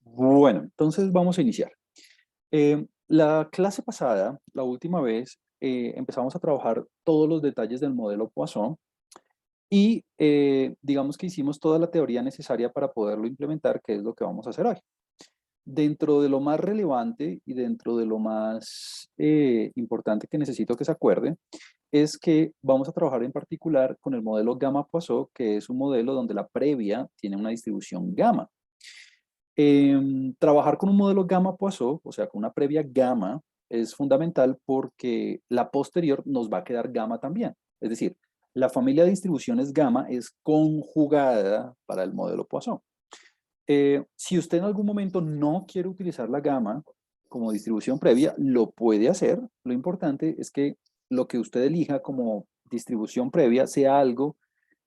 Bueno, entonces vamos a iniciar. La clase pasada, la última vez, empezamos a trabajar todos los detalles del modelo Poisson y digamos que hicimos toda la teoría necesaria para poderlo implementar, que es lo que vamos a hacer hoy. Dentro de lo más relevante y dentro de lo más importante que necesito que se acuerden, es que vamos a trabajar en particular con el modelo Gamma-Poisson, que es un modelo donde la previa tiene una distribución gamma. Trabajar con un modelo gamma-Poisson, o sea, con una previa gamma, es fundamental porque la posterior nos va a quedar gamma también. Es decir, la familia de distribuciones gamma es conjugada para el modelo Poisson. Si usted en algún momento no quiere utilizar la gamma como distribución previa, lo puede hacer. Lo importante es que lo que usted elija como distribución previa sea algo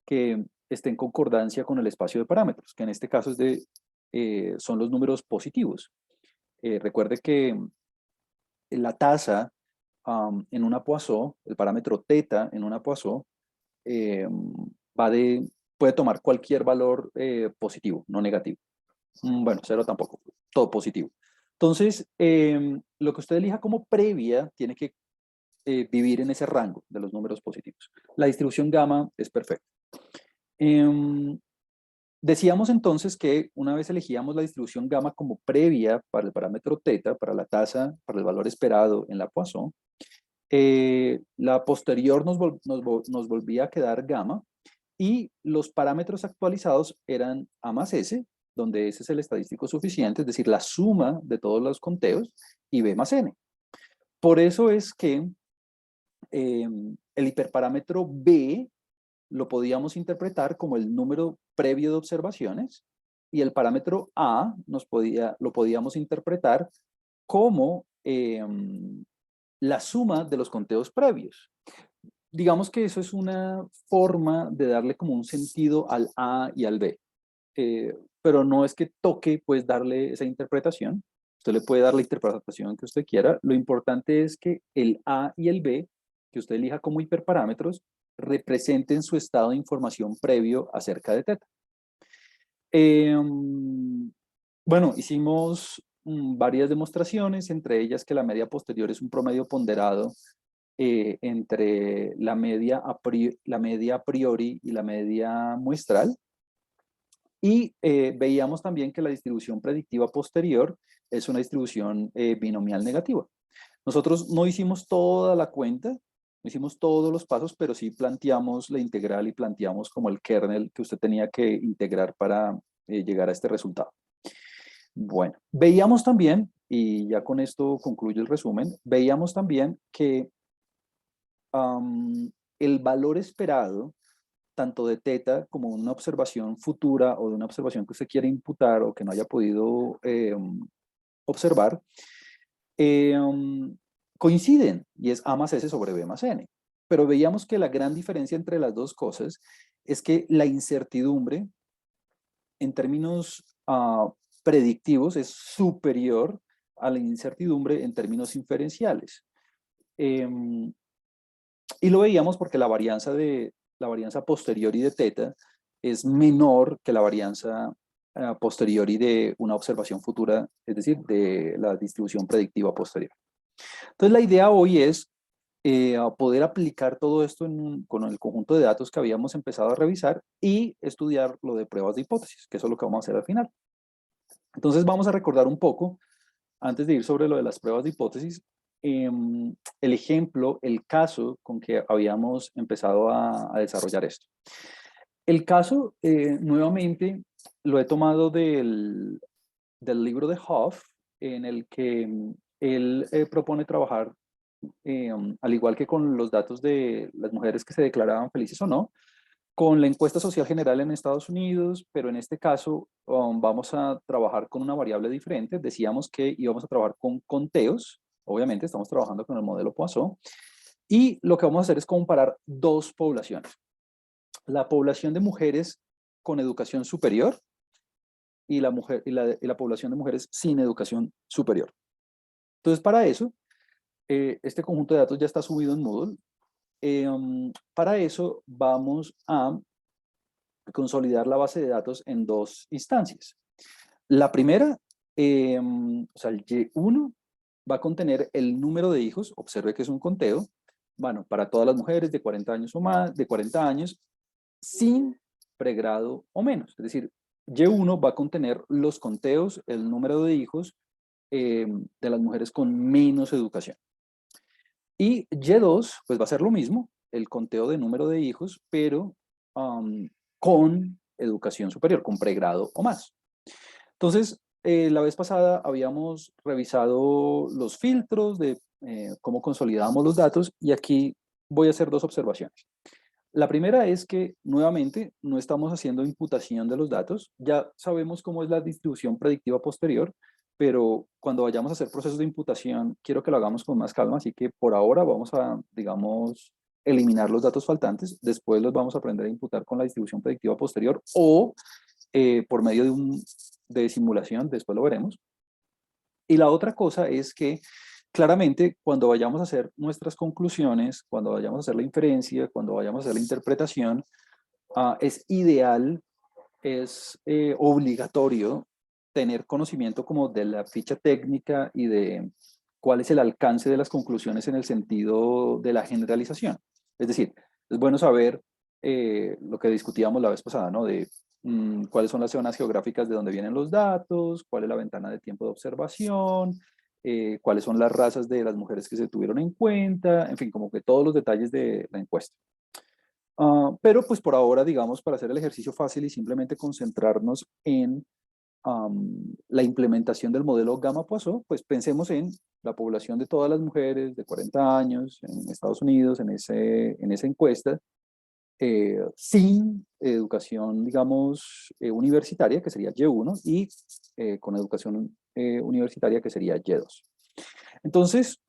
que esté en concordancia con el espacio de parámetros, que en este caso son los números positivos. Recuerde que la tasa en una Poisson, el parámetro teta en una Poisson, eh, va de, puede tomar cualquier valor positivo, no negativo. Bueno, cero tampoco, todo positivo. Entonces, lo que usted elija como previa tiene que vivir en ese rango de los números positivos. La distribución gamma es perfecta. Decíamos entonces que una vez elegíamos la distribución gamma como previa para el parámetro teta, para la tasa, para el valor esperado en la Poisson, la posterior nos volvía a quedar gamma y los parámetros actualizados eran A más S, donde S es el estadístico suficiente, es decir, la suma de todos los conteos, y B más N. Por eso es que el hiperparámetro B lo podíamos interpretar como el número previo de observaciones y el parámetro A lo podíamos interpretar como la suma de los conteos previos. Digamos que eso es una forma de darle como un sentido al A y al B, pero no es que toque pues darle esa interpretación. Usted le puede dar la interpretación que usted quiera. Lo importante es que el A y el B, que usted elija como hiperparámetros, representen su estado de información previo acerca de teta. Bueno, hicimos varias demostraciones, entre ellas que la media posterior es un promedio ponderado entre la media a priori y la media muestral. Y veíamos también que la distribución predictiva posterior es una distribución binomial negativa. Nosotros no hicimos toda la cuenta, no hicimos todos los pasos, pero sí planteamos la integral y planteamos como el kernel que usted tenía que integrar para llegar a este resultado. Bueno, veíamos también, y ya con esto concluyo el resumen, veíamos también que el valor esperado tanto de teta como una observación futura o de una observación que usted quiere imputar o que no haya podido observar, eh, coinciden y es A más S sobre B más N. Pero veíamos que la gran diferencia entre las dos cosas es que la incertidumbre en términos predictivos es superior a la incertidumbre en términos inferenciales. Y lo veíamos porque la varianza posteriori de teta es menor que la varianza posteriori de una observación futura, es decir, de la distribución predictiva posterior. Entonces la idea hoy es poder aplicar todo esto con el conjunto de datos que habíamos empezado a revisar y estudiar lo de pruebas de hipótesis, que eso es lo que vamos a hacer al final. Entonces vamos a recordar un poco, antes de ir sobre lo de las pruebas de hipótesis, el ejemplo, el caso con que habíamos empezado a desarrollar esto. El caso, nuevamente, lo he tomado del libro de Hoff, en el que él propone trabajar, al igual que con los datos de las mujeres que se declaraban felices o no, con la encuesta social general en Estados Unidos, pero en este caso vamos a trabajar con una variable diferente. Decíamos que íbamos a trabajar con conteos, obviamente estamos trabajando con el modelo Poisson, y lo que vamos a hacer es comparar dos poblaciones. La población de mujeres con educación superior y la población de mujeres sin educación superior. Entonces, para eso, este conjunto de datos ya está subido en Moodle. Para eso vamos a consolidar la base de datos en dos instancias. La primera o sea, el Y1 va a contener el número de hijos, observe que es un conteo, bueno, para todas las mujeres de 40 años o más, de 40 años, sin pregrado o menos. Es decir, Y1 va a contener los conteos, el número de hijos de las mujeres con menos educación. Y Y2, pues va a ser lo mismo, el conteo de número de hijos, pero con educación superior, con pregrado o más. Entonces, la vez pasada habíamos revisado los filtros de cómo consolidamos los datos y aquí voy a hacer dos observaciones. La primera es que, nuevamente, no estamos haciendo imputación de los datos. Ya sabemos cómo es la distribución predictiva posterior, pero cuando vayamos a hacer procesos de imputación, quiero que lo hagamos con más calma, así que por ahora vamos a, digamos, eliminar los datos faltantes. Después los vamos a aprender a imputar con la distribución predictiva posterior o por medio de simulación, después lo veremos. Y la otra cosa es que claramente cuando vayamos a hacer nuestras conclusiones, cuando vayamos a hacer la inferencia, cuando vayamos a hacer la interpretación, es ideal, es obligatorio tener conocimiento como de la ficha técnica y de cuál es el alcance de las conclusiones en el sentido de la generalización. Es decir, es bueno saber lo que discutíamos la vez pasada, ¿no? De cuáles son las zonas geográficas de donde vienen los datos, cuál es la ventana de tiempo de observación, cuáles son las razas de las mujeres que se tuvieron en cuenta, en fin, como que todos los detalles de la encuesta. Pero pues por ahora, digamos, para hacer el ejercicio fácil y simplemente concentrarnos en la implementación del modelo Gamma-Poisson, pues pensemos en la población de todas las mujeres de 40 años en Estados Unidos, en esa encuesta, sin educación, digamos, universitaria, que sería Y1, y con educación universitaria, que sería Y2. Entonces,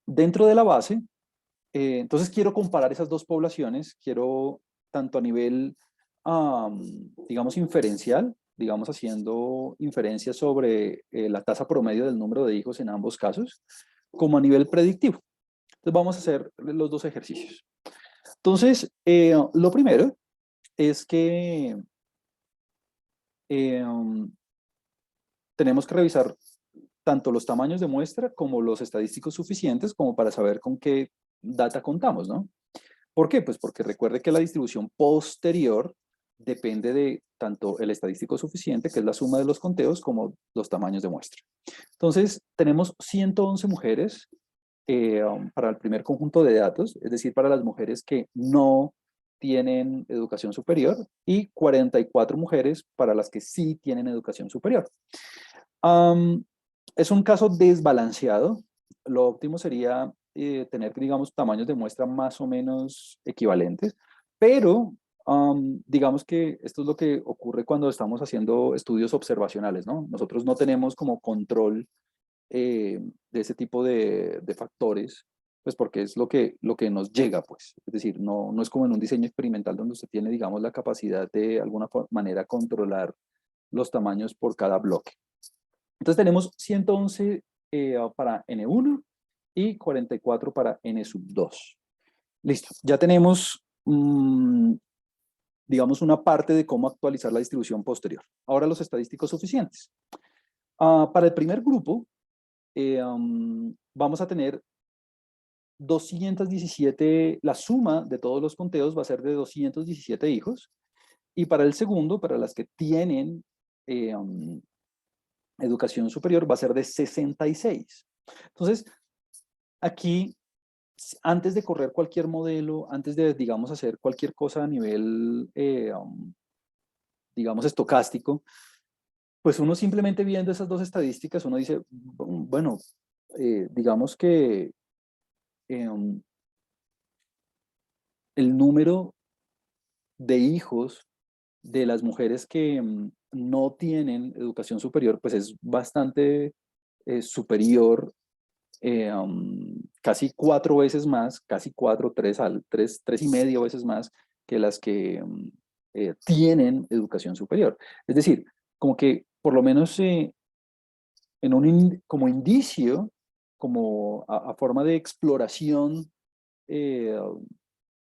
dentro de la base, entonces quiero comparar esas dos poblaciones, quiero tanto a nivel, digamos, inferencial, digamos, haciendo inferencias sobre la tasa promedio del número de hijos en ambos casos, como a nivel predictivo. Entonces vamos a hacer los dos ejercicios. Entonces, lo primero es que tenemos que revisar tanto los tamaños de muestra como los estadísticos suficientes como para saber con qué data contamos, ¿no? ¿Por qué? Pues porque recuerde que la distribución posterior depende de tanto el estadístico suficiente, que es la suma de los conteos, como los tamaños de muestra. Entonces, tenemos 111 mujeres para el primer conjunto de datos, es decir, para las mujeres que no tienen educación superior, y 44 mujeres para las que sí tienen educación superior. Es un caso desbalanceado. Lo óptimo sería tener, digamos, tamaños de muestra más o menos equivalentes, pero digamos que esto es lo que ocurre cuando estamos haciendo estudios observacionales, ¿no? Nosotros no tenemos como control de ese tipo de factores, pues porque es lo que nos llega, pues. Es decir, no es como en un diseño experimental donde usted tiene, digamos, la capacidad de alguna manera controlar los tamaños por cada bloque. Entonces tenemos 111 para N1 y 44 para N sub 2. Listo, ya tenemos, digamos, una parte de cómo actualizar la distribución posterior. Ahora los estadísticos suficientes. Para el primer grupo, vamos a tener 217, la suma de todos los conteos va a ser de 217 hijos, y para el segundo, para las que tienen educación superior, va a ser de 66. Entonces, aquí, antes de correr cualquier modelo, antes de, digamos, hacer cualquier cosa a nivel, digamos, estocástico, pues uno simplemente viendo esas dos estadísticas, uno dice, bueno, digamos que el número de hijos de las mujeres que no tienen educación superior, pues es bastante superior, casi 4 veces más, casi 4, 3 y medio veces más que las que tienen educación superior. Es decir, como que por lo menos en como indicio, como a forma de exploración eh,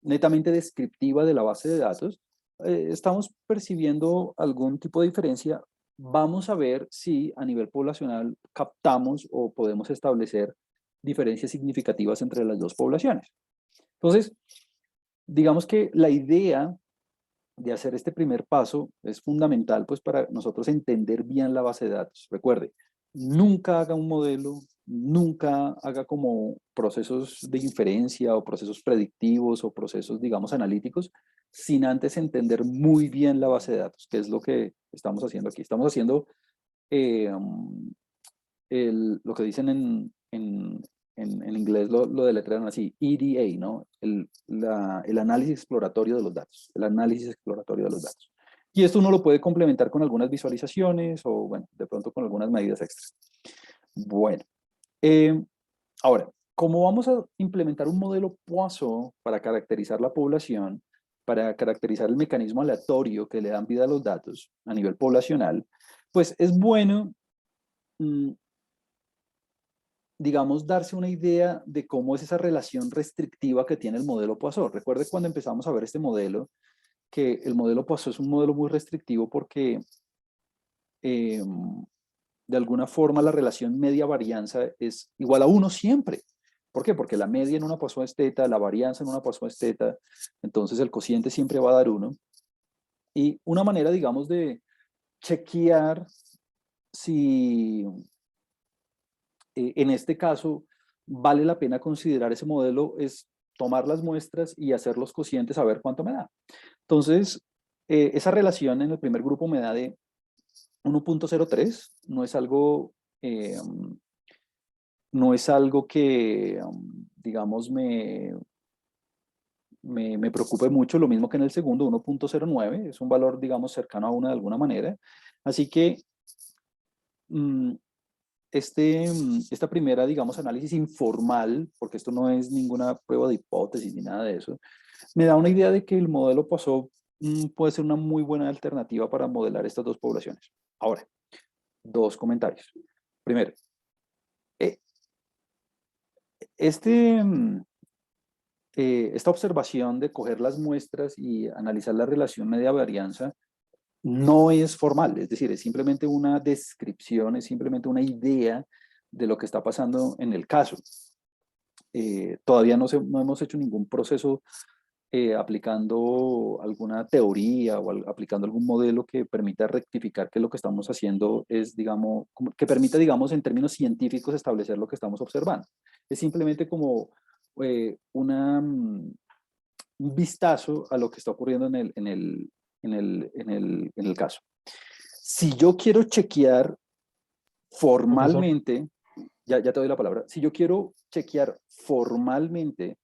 netamente descriptiva de la base de datos, estamos percibiendo algún tipo de diferencia vamos a ver si a nivel poblacional captamos o podemos establecer diferencias significativas entre las dos poblaciones. Entonces, digamos que la idea de hacer este primer paso es fundamental pues para nosotros entender bien la base de datos. Recuerde, nunca haga un modelo, nunca haga como procesos de inferencia o procesos predictivos o procesos, digamos, analíticos, sin antes entender muy bien la base de datos, que es lo que estamos haciendo aquí. Estamos haciendo eh, lo que dicen en inglés, lo deletrean así, EDA, ¿no? El análisis exploratorio de los datos, el análisis exploratorio de los datos. Y esto uno lo puede complementar con algunas visualizaciones o, bueno, de pronto con algunas medidas extras. Bueno, ahora, ¿cómo vamos a implementar un modelo Poisson para caracterizar la población, para caracterizar el mecanismo aleatorio que le dan vida a los datos a nivel poblacional? Pues es bueno digamos, darse una idea de cómo es esa relación restrictiva que tiene el modelo Poisson. Recuerde cuando empezamos a ver este modelo, que el modelo Poisson es un modelo muy restrictivo porque eh, de alguna forma la relación media-varianza es igual a 1 siempre. ¿Por qué? Porque la media en una Poisson es teta, la varianza en una Poisson es teta, entonces el cociente siempre va a dar 1. Y una manera, digamos, de chequear si en este caso, vale la pena considerar ese modelo es tomar las muestras y hacer los cocientes a ver cuánto me da. Entonces, esa relación en el primer grupo me da de 1.03, no es algo que, digamos, me preocupe mucho, lo mismo que en el segundo, 1.09, es un valor, digamos, cercano a 1 de alguna manera. Así que mm, esta primera, digamos, análisis informal, porque esto no es ninguna prueba de hipótesis ni nada de eso, me da una idea de que el modelo PASO puede ser una muy buena alternativa para modelar estas dos poblaciones. Ahora, dos comentarios. Primero, eh, este, esta observación de coger las muestras y analizar la relación media-varianza no es formal, es decir, es simplemente una descripción, es simplemente una idea de lo que está pasando en el caso. Todavía no hemos hecho ningún proceso aplicando alguna teoría o aplicando algún modelo que permita rectificar que lo que estamos haciendo es, digamos, que permita, digamos, en términos científicos establecer lo que estamos observando. Es simplemente como un vistazo a lo que está ocurriendo en el caso. Si yo quiero chequear Profesor, formalmente, ya te doy la palabra, si yo quiero chequear formalmente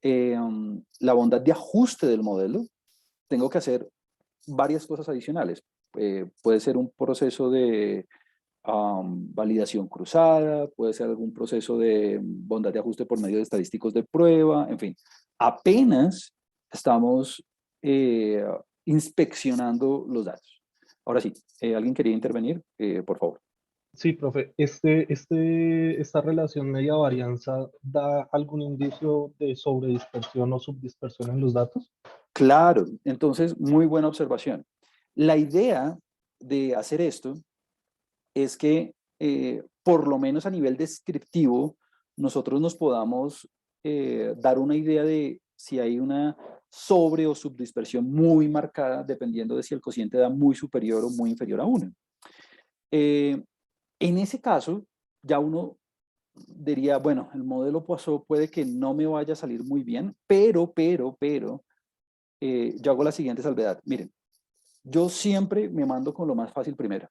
la bondad de ajuste del modelo, tengo que hacer varias cosas adicionales. Puede ser un proceso de validación cruzada, puede ser algún proceso de bondad de ajuste por medio de estadísticos de prueba, en fin. Apenas estamos eh, inspeccionando los datos. Ahora sí, ¿alguien quería intervenir? Por favor. sí, profe, esta relación media varianza da algún indicio de sobredispersión o subdispersión en los datos. Claro, entonces, muy buena observación. La idea de hacer esto es que, por lo menos a nivel descriptivo, nosotros nos podamos dar una idea de si hay una sobre o subdispersión muy marcada, dependiendo de si el cociente da muy superior o muy inferior a 1. En ese caso, ya uno diría, bueno, el modelo Poisson puede que no me vaya a salir muy bien, pero, yo hago la siguiente salvedad. Miren, yo siempre me mando con lo más fácil primero.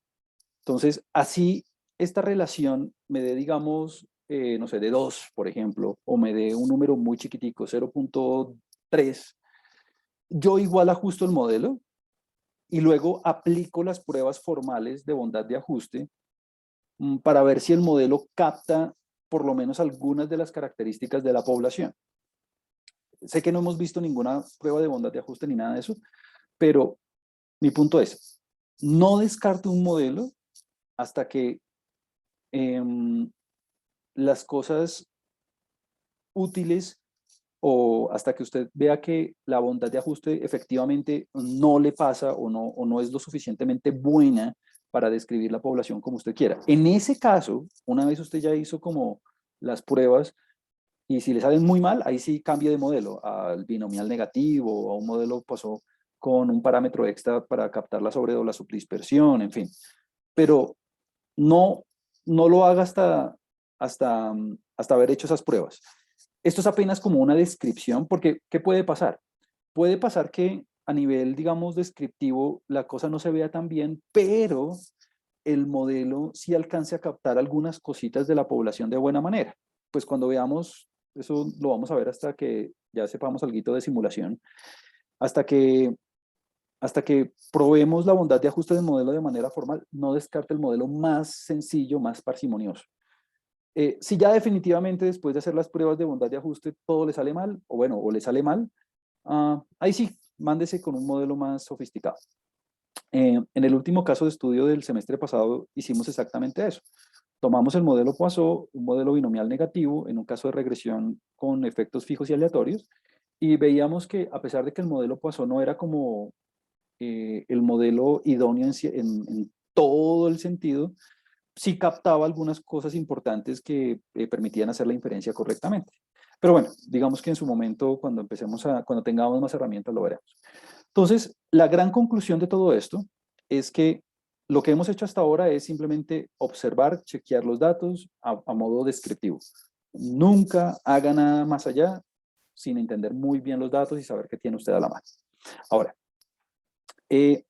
Entonces, así esta relación me dé, digamos, no sé, de 2, por ejemplo, o me dé un número muy chiquitico, 0.3, yo igual ajusto el modelo y luego aplico las pruebas formales de bondad de ajuste para ver si el modelo capta por lo menos algunas de las características de la población. Sé que no hemos visto ninguna prueba de bondad de ajuste ni nada de eso, pero mi punto es, no descarte un modelo hasta que las cosas útiles o hasta que usted vea que la bondad de ajuste efectivamente no le pasa o no es lo suficientemente buena para describir la población como usted quiera. En ese caso, una vez usted ya hizo como las pruebas, y si le salen muy mal, ahí sí cambie de modelo al binomial negativo, a un modelo pasó con un parámetro extra para captar la sobre o la subdispersión, en fin. Pero no, no lo haga hasta haber hecho esas pruebas. Esto es apenas como una descripción, porque ¿qué puede pasar? Puede pasar que a nivel, digamos, descriptivo, la cosa no se vea tan bien, pero el modelo sí alcance a captar algunas cositas de la población de buena manera. Pues cuando veamos, eso lo vamos a ver hasta que ya sepamos algo de simulación, hasta que, hasta que probemos la bondad de ajuste del modelo de manera formal, no descarte el modelo más sencillo, más parsimonioso. Si ya definitivamente después de hacer las pruebas de bondad de ajuste todo le sale mal, o bueno, o le sale mal, ahí sí, mándese con un modelo más sofisticado. En el último caso de estudio del semestre pasado hicimos exactamente eso. Tomamos el modelo Poisson, un modelo binomial negativo, en un caso de regresión con efectos fijos y aleatorios, y veíamos que a pesar de que el modelo Poisson no era como el modelo idóneo en todo el sentido, sí captaba algunas cosas importantes que permitían hacer la inferencia correctamente. Pero bueno, digamos que en su momento, cuando tengamos más herramientas, lo veremos. Entonces, la gran conclusión de todo esto es que lo que hemos hecho hasta ahora es simplemente observar, chequear los datos a modo descriptivo. Nunca haga nada más allá sin entender muy bien los datos y saber qué tiene usted a la mano. Ahora, eh,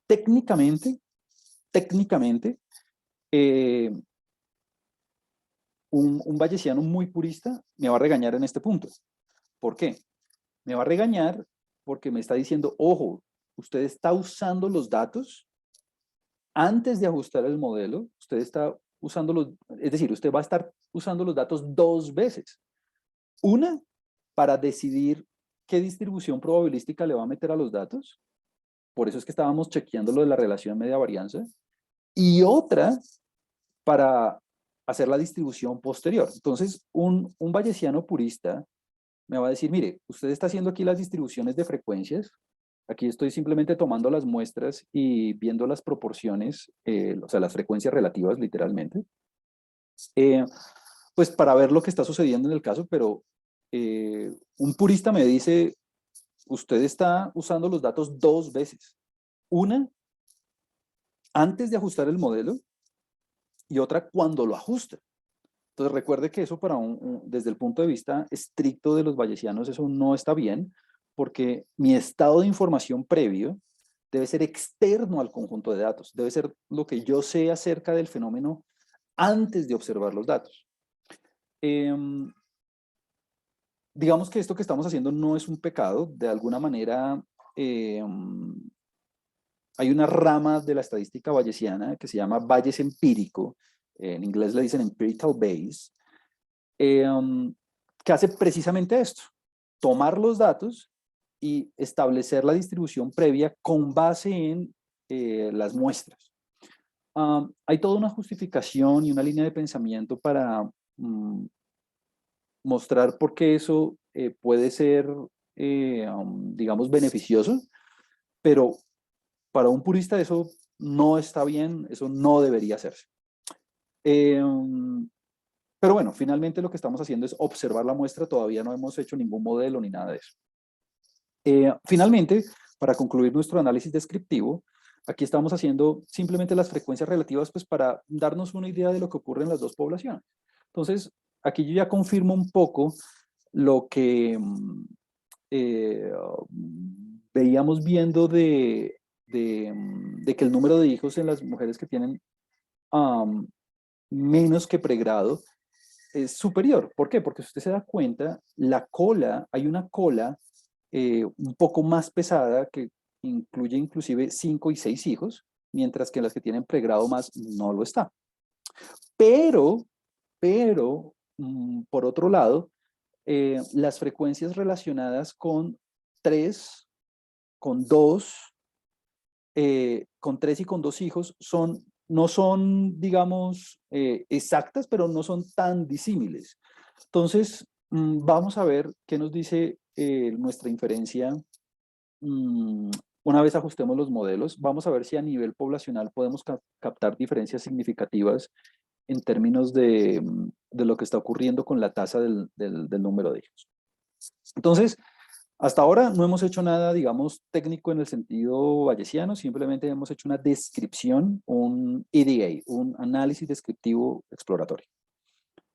técnicamente, técnicamente, eh, un bayesiano muy purista me va a regañar en este punto. ¿Por qué? Me va a regañar porque me está diciendo, ojo, usted está usando los datos antes de ajustar el modelo, usted está usando es decir, usted va a estar usando los datos dos veces. Una, para decidir qué distribución probabilística le va a meter a los datos. Por eso es que estábamos chequeando lo de la relación media varianza. Y otra, para hacer la distribución posterior. Entonces, un bayesiano purista me va a decir, mire, usted está haciendo aquí las distribuciones de frecuencias, aquí estoy simplemente tomando las muestras y viendo las proporciones, o sea, las frecuencias relativas literalmente, eh, pues para ver lo que está sucediendo en el caso, pero un purista me dice, usted está usando los datos dos veces. Una, antes de ajustar el modelo, y otra cuando lo ajusta. Entonces recuerde que eso desde el punto de vista estricto de los bayesianos, eso no está bien, porque mi estado de información previo debe ser externo al conjunto de datos, debe ser lo que yo sé acerca del fenómeno antes de observar los datos. Digamos que esto que estamos haciendo no es un pecado, de alguna manera hay una rama de la estadística bayesiana que se llama Bayes empírico, en inglés le dicen empirical Bayes, que hace precisamente esto, tomar los datos y establecer la distribución previa con base en las muestras. Hay toda una justificación y una línea de pensamiento para mostrar por qué eso puede ser, digamos, beneficioso, pero para un purista eso no está bien, eso no debería hacerse. Pero bueno, finalmente lo que estamos haciendo es observar la muestra, todavía no hemos hecho ningún modelo ni nada de eso. Finalmente, para concluir nuestro análisis descriptivo, aquí estamos haciendo simplemente las frecuencias relativas pues para darnos una idea de lo que ocurre en las dos poblaciones. Entonces, aquí yo ya confirmo un poco lo que eh, veíamos viendo de que el número de hijos en las mujeres que tienen menos que pregrado es superior. ¿Por qué? Porque si usted se da cuenta, la cola, hay una cola un poco más pesada que incluye inclusive 5 y 6 hijos, mientras que las que tienen pregrado más no lo está. Pero, por otro lado, las frecuencias relacionadas con 3, con 2, con 3 y con 2 hijos no son, digamos, exactas, pero no son tan disímiles. Entonces, vamos a ver qué nos dice nuestra inferencia Una vez ajustemos los modelos, vamos a ver si a nivel poblacional podemos captar diferencias significativas en términos de lo que está ocurriendo con la tasa del número de hijos. Entonces, hasta ahora no hemos hecho nada, digamos, técnico en el sentido bayesiano, simplemente hemos hecho una descripción, un EDA, un análisis descriptivo exploratorio.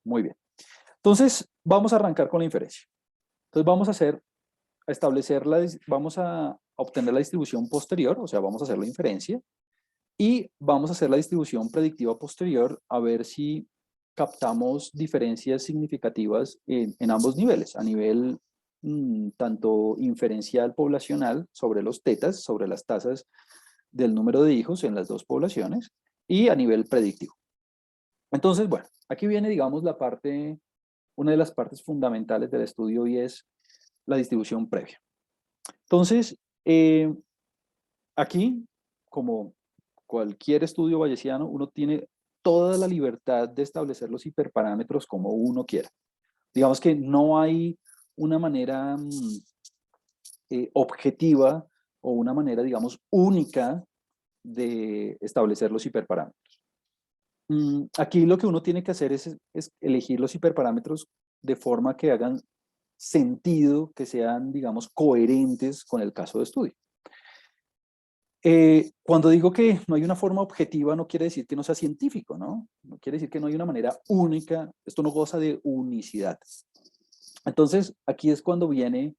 Muy bien. Entonces, vamos a arrancar con la inferencia. Entonces, vamos a obtener la distribución posterior, o sea, vamos a hacer la inferencia, y vamos a hacer la distribución predictiva posterior a ver si captamos diferencias significativas en ambos niveles, a nivel tanto inferencial poblacional sobre los tetas, sobre las tasas del número de hijos en las dos poblaciones, y a nivel predictivo. Entonces, bueno, aquí viene, digamos, una de las partes fundamentales del estudio y es la distribución previa. Entonces, aquí, como cualquier estudio bayesiano, uno tiene toda la libertad de establecer los hiperparámetros como uno quiera. Digamos que no hay una manera objetiva o una manera, digamos, única de establecer los hiperparámetros. Aquí lo que uno tiene que hacer es elegir los hiperparámetros de forma que hagan sentido, que sean, digamos, coherentes con el caso de estudio. Cuando digo que no hay una forma objetiva, no quiere decir que no sea científico, ¿no? No quiere decir que no hay una manera única, esto no goza de unicidad. Entonces, aquí es cuando viene,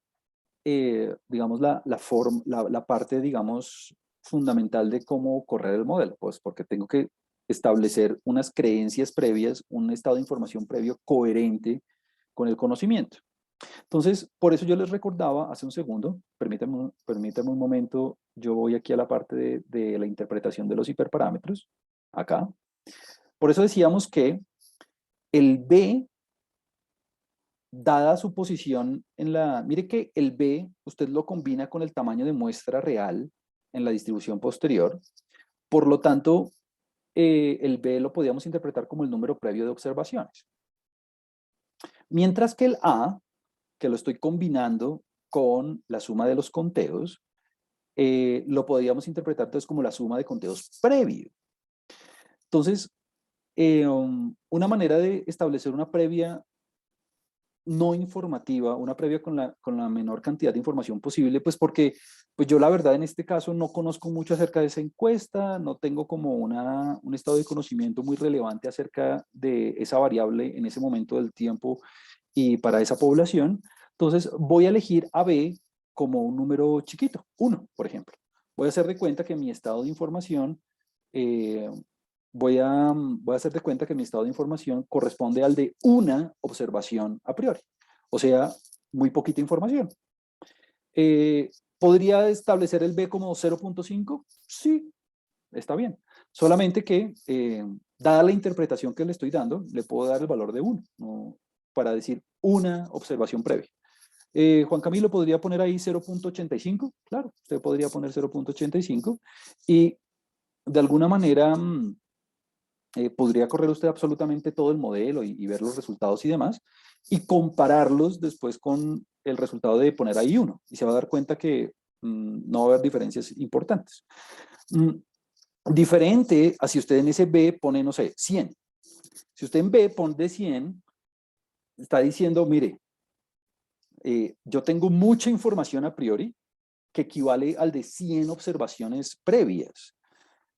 digamos, la parte, digamos, fundamental de cómo correr el modelo, pues porque tengo que establecer unas creencias previas, un estado de información previo coherente con el conocimiento. Entonces, por eso yo les recordaba hace un segundo, permítanme un momento, yo voy aquí a la parte de la interpretación de los hiperparámetros, acá. Por eso decíamos que el B, dada su posición mire que el B, usted lo combina con el tamaño de muestra real en la distribución posterior, por lo tanto, el B lo podíamos interpretar como el número previo de observaciones. Mientras que el A, que lo estoy combinando con la suma de los conteos, lo podríamos interpretar entonces como la suma de conteos previo. Entonces, una manera de establecer una previa no informativa, una previa con la menor cantidad de información posible, pues porque pues yo la verdad en este caso no conozco mucho acerca de esa encuesta, no tengo como un estado de conocimiento muy relevante acerca de esa variable en ese momento del tiempo y para esa población. Entonces voy a elegir a B como un número chiquito, 1, por ejemplo. Voy a hacer de cuenta que mi estado de información, voy a hacer de cuenta que mi estado de información corresponde al de una observación a priori. O sea, muy poquita información. ¿Podría establecer el B como 0.5? Sí, está bien. Solamente que, dada la interpretación que le estoy dando, le puedo dar el valor de 1, ¿no? Para decir una observación previa. Juan Camilo, ¿podría poner ahí 0.85? Claro, usted podría poner 0.85 y de alguna manera podría correr usted absolutamente todo el modelo y ver los resultados y demás y compararlos después con el resultado de poner ahí 1 y se va a dar cuenta que no va a haber diferencias importantes. Diferente a si usted en ese B pone, no sé, 100. Si usted en B pone 100, está diciendo, mire, yo tengo mucha información a priori que equivale al de 100 observaciones previas.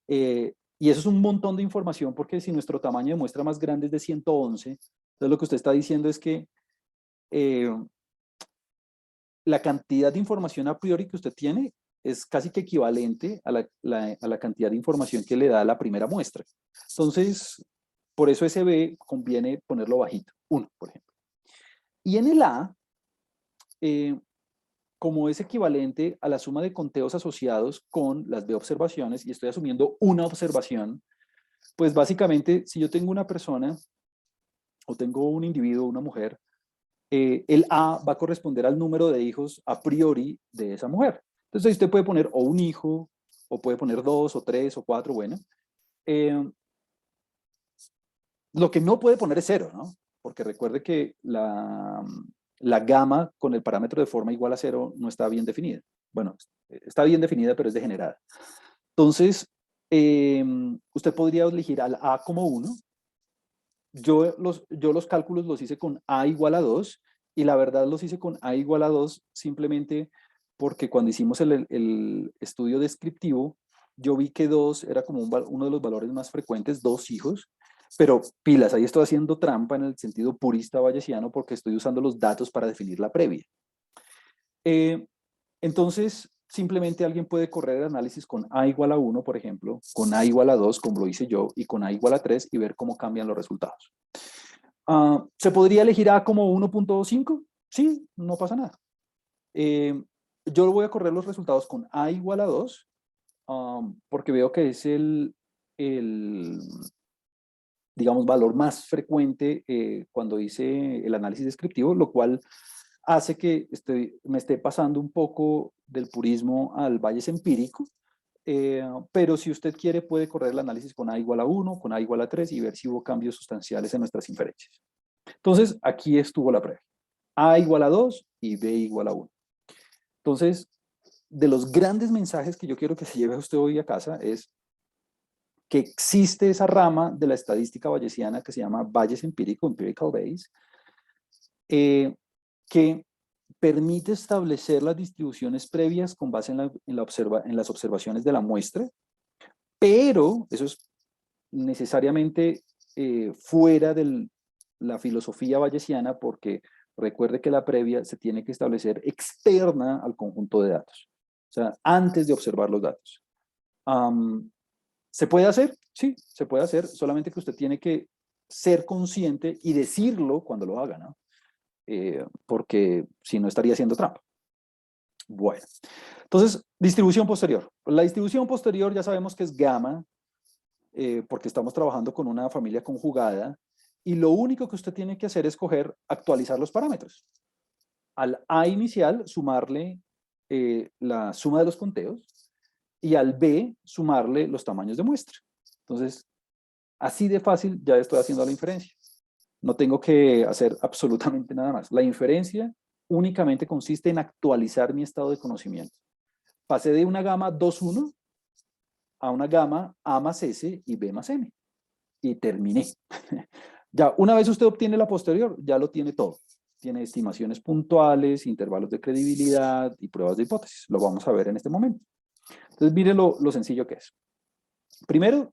Y eso es un montón de información porque si nuestro tamaño de muestra más grande es de 111, entonces lo que usted está diciendo es que la cantidad de información a priori que usted tiene es casi que equivalente a la cantidad de información que le da la primera muestra. Entonces, por eso ese B conviene ponerlo bajito, 1, por ejemplo. Y en el A, como es equivalente a la suma de conteos asociados con las B observaciones, y estoy asumiendo una observación, pues básicamente, si yo tengo una persona o tengo un individuo, una mujer, el A va a corresponder al número de hijos a priori de esa mujer. Entonces usted puede poner o un hijo, o puede poner 2, o 3, o 4, bueno. Lo que no puede poner es 0, ¿no? Porque recuerde que la gama con el parámetro de forma igual a 0 no está bien definida. bueno, está bien definida, pero es degenerada. Entonces, usted podría elegir al A como 1. Yo los cálculos los hice con A igual a 2 y la verdad los hice con A igual a 2 simplemente porque cuando hicimos el estudio descriptivo, yo vi que 2 era como uno de los valores más frecuentes, 2 hijos, pero pilas, ahí estoy haciendo trampa en el sentido purista bayesiano porque estoy usando los datos para definir la previa. Entonces, simplemente alguien puede correr el análisis con A igual a 1, por ejemplo, con A igual a 2, como lo hice yo, y con A igual a 3 y ver cómo cambian los resultados. ¿Se podría elegir A como 1.5? Sí, no pasa nada. Yo voy a correr los resultados con A igual a 2 porque veo que es el, digamos, valor más frecuente cuando hice el análisis descriptivo, lo cual hace que me esté pasando un poco del purismo al Bayes empírico, pero si usted quiere puede correr el análisis con A igual a 1, con A igual a 3 y ver si hubo cambios sustanciales en nuestras inferencias. Entonces, aquí estuvo la prueba. A igual a 2 y B igual a 1. Entonces, de los grandes mensajes que yo quiero que se lleve usted hoy a casa es que existe esa rama de la estadística bayesiana que se llama Bayes empírico, empirical Bayes, que permite establecer las distribuciones previas con base en las observaciones de la muestra, pero eso es necesariamente fuera de la filosofía bayesiana porque recuerde que la previa se tiene que establecer externa al conjunto de datos, o sea, antes de observar los datos. ¿Se puede hacer? Sí, se puede hacer, solamente que usted tiene que ser consciente y decirlo cuando lo haga, ¿no? Porque si no estaría haciendo trampa. Bueno, entonces, distribución posterior. La distribución posterior ya sabemos que es gamma, porque estamos trabajando con una familia conjugada, y lo único que usted tiene que hacer es actualizar los parámetros. Al A inicial, sumarle la suma de los conteos, y al B, sumarle los tamaños de muestra. Entonces, así de fácil ya estoy haciendo la inferencia. No tengo que hacer absolutamente nada más. La inferencia únicamente consiste en actualizar mi estado de conocimiento. Pasé de una gama 2,1 a una gama A más S y B más M. Y terminé. Ya, una vez usted obtiene la posterior, ya lo tiene todo. Tiene estimaciones puntuales, intervalos de credibilidad y pruebas de hipótesis. Lo vamos a ver en este momento. Entonces, mire lo sencillo que es. Primero,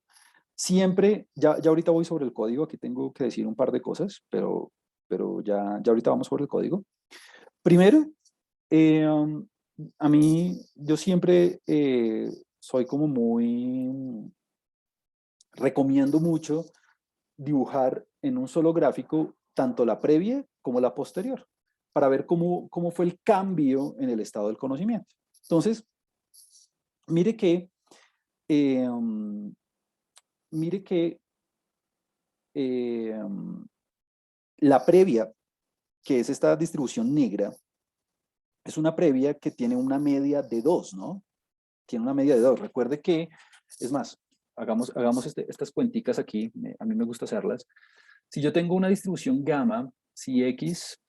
siempre, ya ahorita voy sobre el código, aquí tengo que decir un par de cosas, pero ya ahorita vamos sobre el código. Primero, a mí, yo siempre soy como recomiendo mucho dibujar en un solo gráfico tanto la previa como la posterior, para ver cómo fue el cambio en el estado del conocimiento. Entonces, mire que, eh, mire que la previa, que es esta distribución negra, es una previa que tiene una media de 2, ¿no? Tiene una media de 2. Recuerde que, es más, hagamos estas cuenticas aquí, a mí me gusta hacerlas. Si yo tengo una distribución gamma, si X,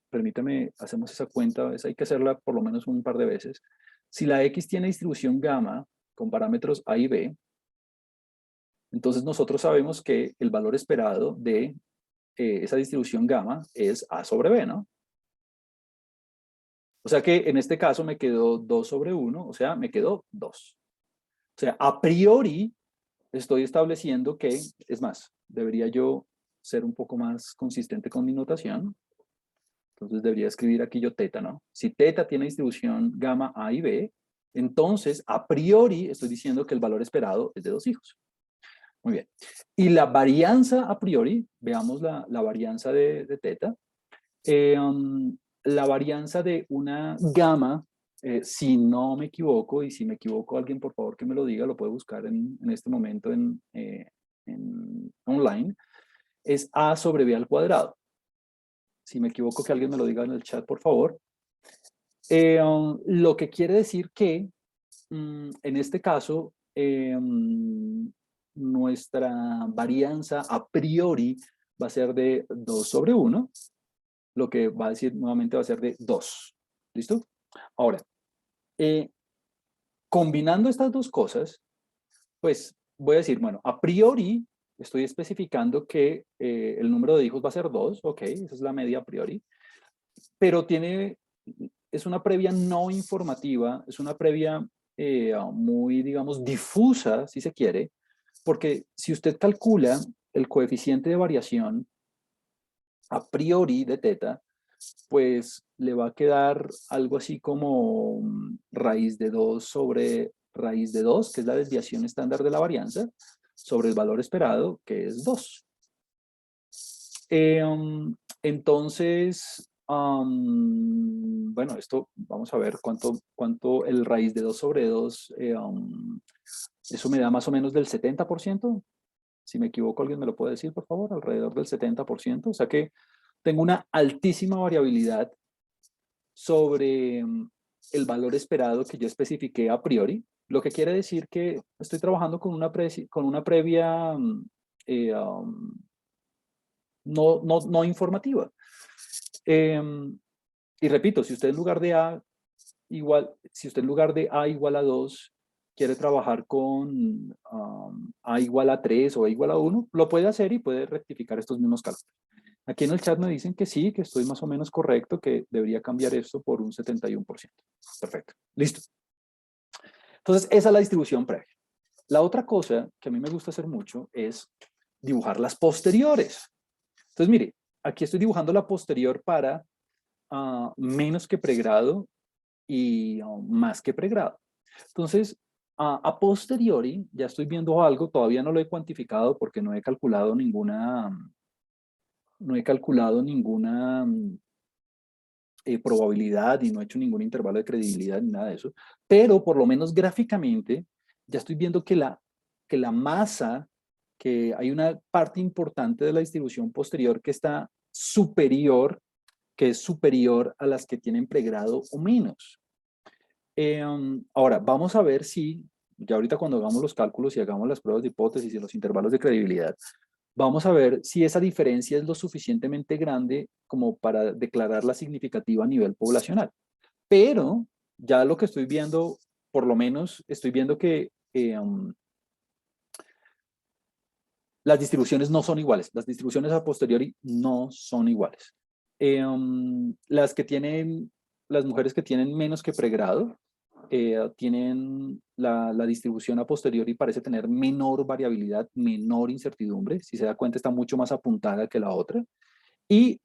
permítame, hacemos esa cuenta, hay que hacerla por lo menos un par de veces. Si la X tiene distribución gamma con parámetros A y B, entonces nosotros sabemos que el valor esperado de esa distribución gamma es A sobre B, ¿no? O sea que en este caso me quedó 2 sobre 1, o sea, me quedó 2. O sea, a priori estoy estableciendo que, es más, debería yo ser un poco más consistente con mi notación. Entonces debería escribir aquí yo teta, ¿no? Si teta tiene distribución gamma A y B, entonces a priori estoy diciendo que el valor esperado es de 2 hijos. Muy bien. Y la varianza a priori, veamos la varianza de teta. La varianza de una gamma, si no me equivoco, y si me equivoco alguien por favor que me lo diga, lo puede buscar en este momento en online, es A sobre B al cuadrado. Si me equivoco que alguien me lo diga en el chat por favor. Lo que quiere decir que en este caso nuestra varianza a priori va a ser de 2 sobre 1, lo que va a decir nuevamente va a ser de 2. ¿Listo? Ahora, Eh, Combinando estas dos cosas, pues voy a decir, bueno, a priori estoy especificando que el número de hijos va a ser 2, ok, esa es la media a priori, pero es una previa no informativa, es una previa muy, digamos, difusa, si se quiere, porque si usted calcula el coeficiente de variación a priori de teta, pues le va a quedar algo así como raíz de 2 sobre raíz de 2, que es la desviación estándar de la varianza, sobre el valor esperado, que es 2. Entonces, bueno, esto vamos a ver cuánto el raíz de 2 sobre 2, eso me da más o menos del 70%. Si me equivoco, alguien me lo puede decir, por favor, alrededor del 70%. O sea que tengo una altísima variabilidad sobre el valor esperado que yo especifiqué a priori, lo que quiere decir que estoy trabajando con una previa no informativa. Y repito, si usted en lugar de si usted en lugar de A igual a 2 quiere trabajar con A igual a 3 o A igual a 1, lo puede hacer y puede rectificar estos mismos cálculos. Aquí en el chat me dicen que sí, que estoy más o menos correcto, que debería cambiar esto por un 71%. Perfecto. Listo. Entonces, esa es la distribución previa. La otra cosa que a mí me gusta hacer mucho es dibujar las posteriores. Entonces, mire, aquí estoy dibujando la posterior para menos que pregrado y más que pregrado. Entonces, a posteriori, ya estoy viendo algo, todavía no lo he cuantificado porque no he calculado ninguna probabilidad y no he hecho ningún intervalo de credibilidad ni nada de eso, pero por lo menos gráficamente ya estoy viendo que la masa, que hay una parte importante de la distribución posterior que está superior, que es superior a las que tienen pregrado o menos. Ahora, vamos a ver si, ya ahorita cuando hagamos los cálculos y hagamos las pruebas de hipótesis y los intervalos de credibilidad, vamos a ver si esa diferencia es lo suficientemente grande como para declararla significativa a nivel poblacional. Pero ya lo que estoy viendo, por lo menos estoy viendo que las distribuciones no son iguales. Las distribuciones a posteriori no son iguales. Las mujeres que tienen menos que pregrado, tienen la distribución a posteriori parece tener menor variabilidad, menor incertidumbre. Si se da cuenta, está mucho más apuntada que la otra. Y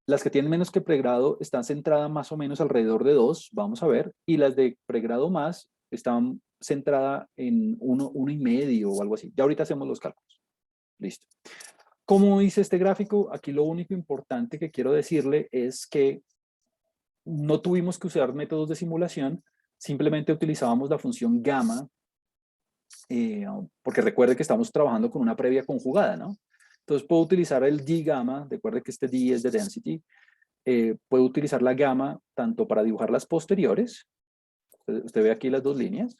las que tienen menos que pregrado están centradas más o menos alrededor de 2, vamos a ver, y las de pregrado más están centradas en 1,5 o algo así. Ya ahorita hacemos los cálculos. Listo. ¿Cómo dice este gráfico? Aquí lo único importante que quiero decirle es que no tuvimos que usar métodos de simulación, simplemente utilizábamos la función gamma, porque recuerde que estamos trabajando con una previa conjugada, ¿no? Entonces puedo utilizar el d gamma, recuerde que este d es de density, puedo utilizar la gamma tanto para dibujar las posteriores, usted ve aquí las dos líneas,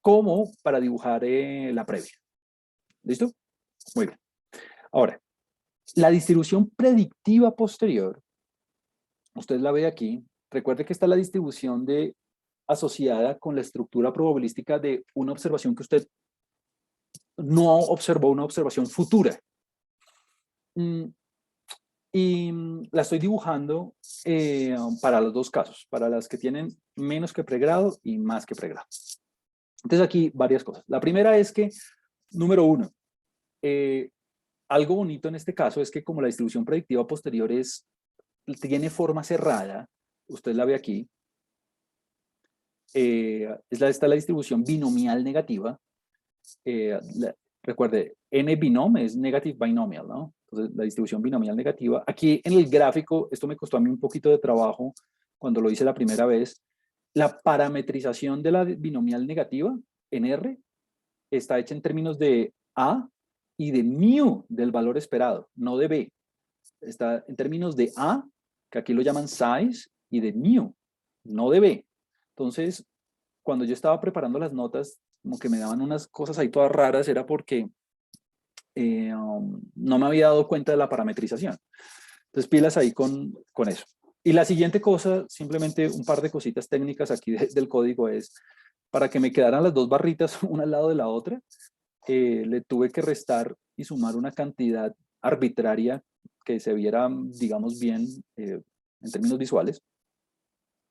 como para dibujar la previa. ¿Listo? Muy bien. Ahora, la distribución predictiva posterior, usted la ve aquí, recuerde que está la distribución asociada con la estructura probabilística de una observación que usted no observó, una observación futura. Y la estoy dibujando para los dos casos, para las que tienen menos que pregrado y más que pregrado. Entonces aquí varias cosas. La primera es que, número uno, algo bonito en este caso es que como la distribución predictiva posterior tiene forma cerrada, usted la ve aquí, está la distribución binomial negativa. Recuerde, n binom es negative binomial, ¿no? Entonces, la distribución binomial negativa. Aquí en el gráfico, esto me costó a mí un poquito de trabajo cuando lo hice la primera vez. La parametrización de la binomial negativa en R está hecha en términos de A y de mu del valor esperado, no de B. Está en términos de A, que aquí lo llaman size, y de mu, no de B. Entonces, cuando yo estaba preparando las notas, como que me daban unas cosas ahí todas raras, era porque no me había dado cuenta de la parametrización. Entonces, pilas ahí con eso. Y la siguiente cosa, simplemente un par de cositas técnicas aquí del código es, para que me quedaran las dos barritas una al lado de la otra, le tuve que restar y sumar una cantidad arbitraria que se viera, digamos, bien en términos visuales.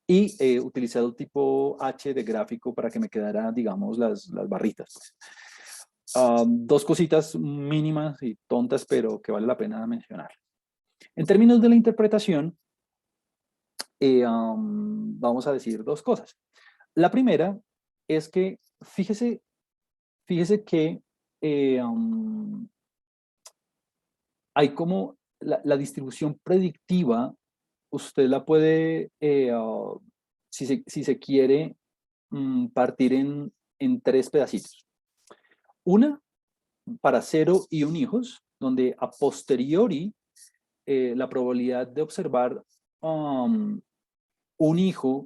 Y utilicé el tipo H de gráfico para que me quedara, digamos, las barritas. Pues. Dos cositas mínimas y tontas, pero que vale la pena mencionar. En términos de la interpretación, vamos a decir dos cosas. La primera es que, fíjese que hay como la distribución predictiva, usted la puede, si se quiere, partir en tres pedacitos. Una, para 0 y 1 hijos, donde a posteriori la probabilidad de observar un hijo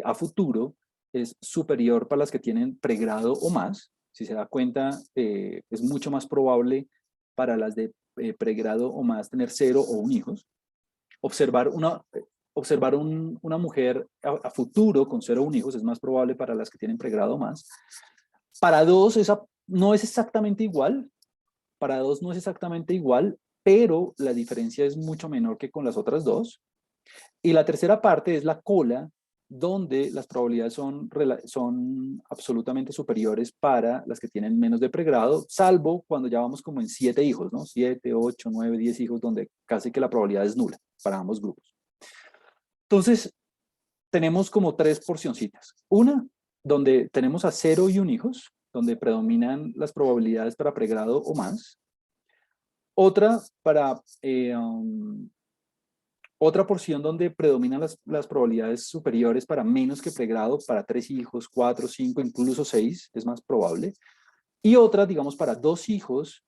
a futuro es superior para las que tienen pregrado o más. Si se da cuenta, es mucho más probable para las de pregrado o más tener 0 o 1 hijos. Observar una mujer a futuro con 0 o 1 hijos es más probable para las que tienen pregrado o más. Para 2 no es exactamente igual. Para 2 no es exactamente igual, pero la diferencia es mucho menor que con las otras dos. Y la tercera parte es la cola, donde las probabilidades son absolutamente superiores para las que tienen menos de pregrado, salvo cuando ya vamos como en 7 hijos, ¿no? 7, 8, 9, 10 hijos, donde casi que la probabilidad es nula para ambos grupos. Entonces, tenemos como tres porcioncitas. Una, donde tenemos a 0 y 1 hijos, donde predominan las probabilidades para pregrado o más. Otra para otra porción donde predominan las probabilidades superiores para menos que pregrado, para 3 hijos, 4, 5, incluso 6, es más probable. Y otra, digamos, para 2 hijos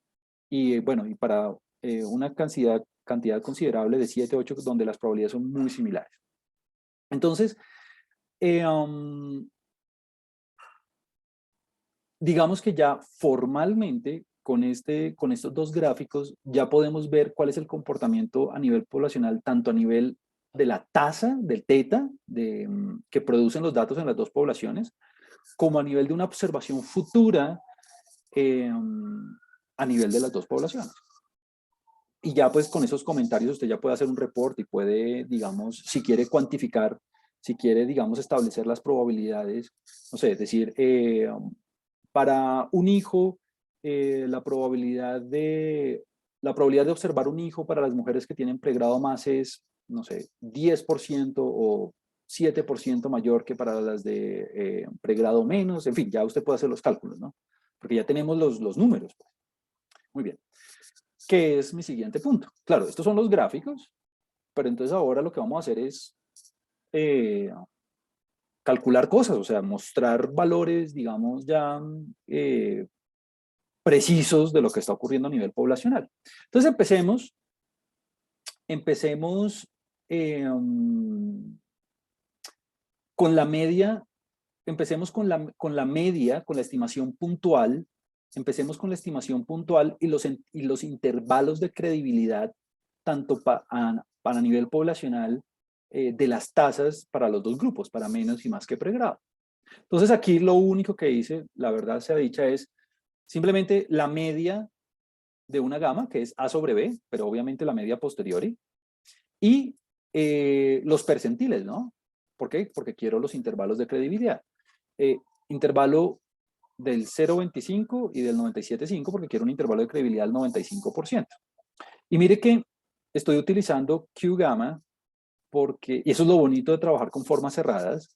y, bueno, y para una cantidad considerable de 7, 8, donde las probabilidades son muy similares. Entonces, digamos que ya formalmente con estos dos gráficos ya podemos ver cuál es el comportamiento a nivel poblacional, tanto a nivel de la tasa del teta que producen los datos en las dos poblaciones, como a nivel de una observación futura a nivel de las dos poblaciones. Y ya pues con esos comentarios usted ya puede hacer un reporte y puede, digamos, si quiere cuantificar, si quiere, digamos, establecer las probabilidades, no sé, es decir, para un hijo, la probabilidad de observar un hijo para las mujeres que tienen pregrado más es, no sé, 10% o 7% mayor que para las de pregrado menos. En fin, ya usted puede hacer los cálculos, ¿no? Porque ya tenemos los números. Pues. Muy bien. ¿Qué es mi siguiente punto? Claro, estos son los gráficos, pero entonces ahora lo que vamos a hacer es calcular cosas, o sea, mostrar valores, digamos, ya precisos de lo que está ocurriendo a nivel poblacional. Entonces empecemos con la media, empecemos con la media, con la estimación puntual, empecemos con la estimación puntual y los intervalos de credibilidad, tanto para nivel poblacional, de las tasas para los dos grupos, para menos y más que pregrado. Entonces aquí lo único que hice, la verdad sea dicha, es simplemente la media de una gama, que es A sobre B, pero obviamente la media posteriori, y los percentiles, ¿no? ¿Por qué? Porque quiero los intervalos de credibilidad. Intervalo del 0,25 y del 97,5 porque quiero un intervalo de credibilidad del 95%. Y mire que estoy utilizando Q-gamma porque, y eso es lo bonito de trabajar con formas cerradas,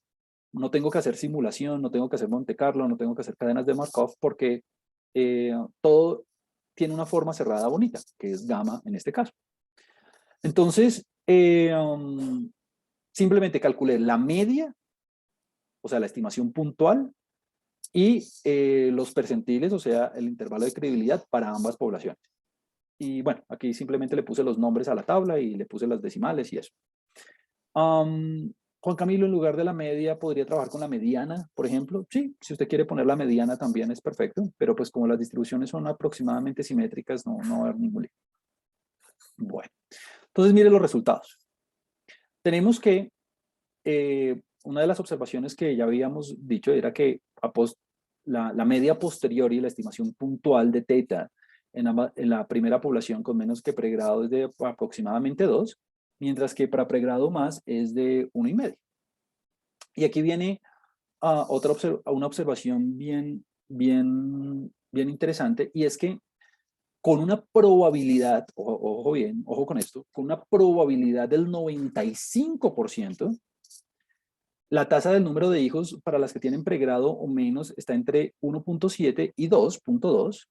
no tengo que hacer simulación, no tengo que hacer Monte Carlo, no tengo que hacer cadenas de Markov porque todo tiene una forma cerrada bonita, que es gamma en este caso. Entonces, simplemente calculé la media, o sea, la estimación puntual, y los percentiles, o sea, el intervalo de credibilidad para ambas poblaciones. Y bueno, aquí simplemente le puse los nombres a la tabla y le puse las decimales y eso. Juan Camilo, en lugar de la media, ¿podría trabajar con la mediana, por ejemplo? Sí, si usted quiere poner la mediana también es perfecto, pero pues como las distribuciones son aproximadamente simétricas, no va a haber ningún lío. Bueno, entonces mire los resultados. tenemos que, una de las observaciones que ya habíamos dicho era que la media posterior y la estimación puntual de teta en la primera población con menos que pregrado es de aproximadamente 2, mientras que para pregrado más es de 1,5. Y aquí viene una observación bien interesante, y es que con una probabilidad, ojo bien, ojo con esto, con una probabilidad del 95%, la tasa del número de hijos para las que tienen pregrado o menos está entre 1,7 y 2,2,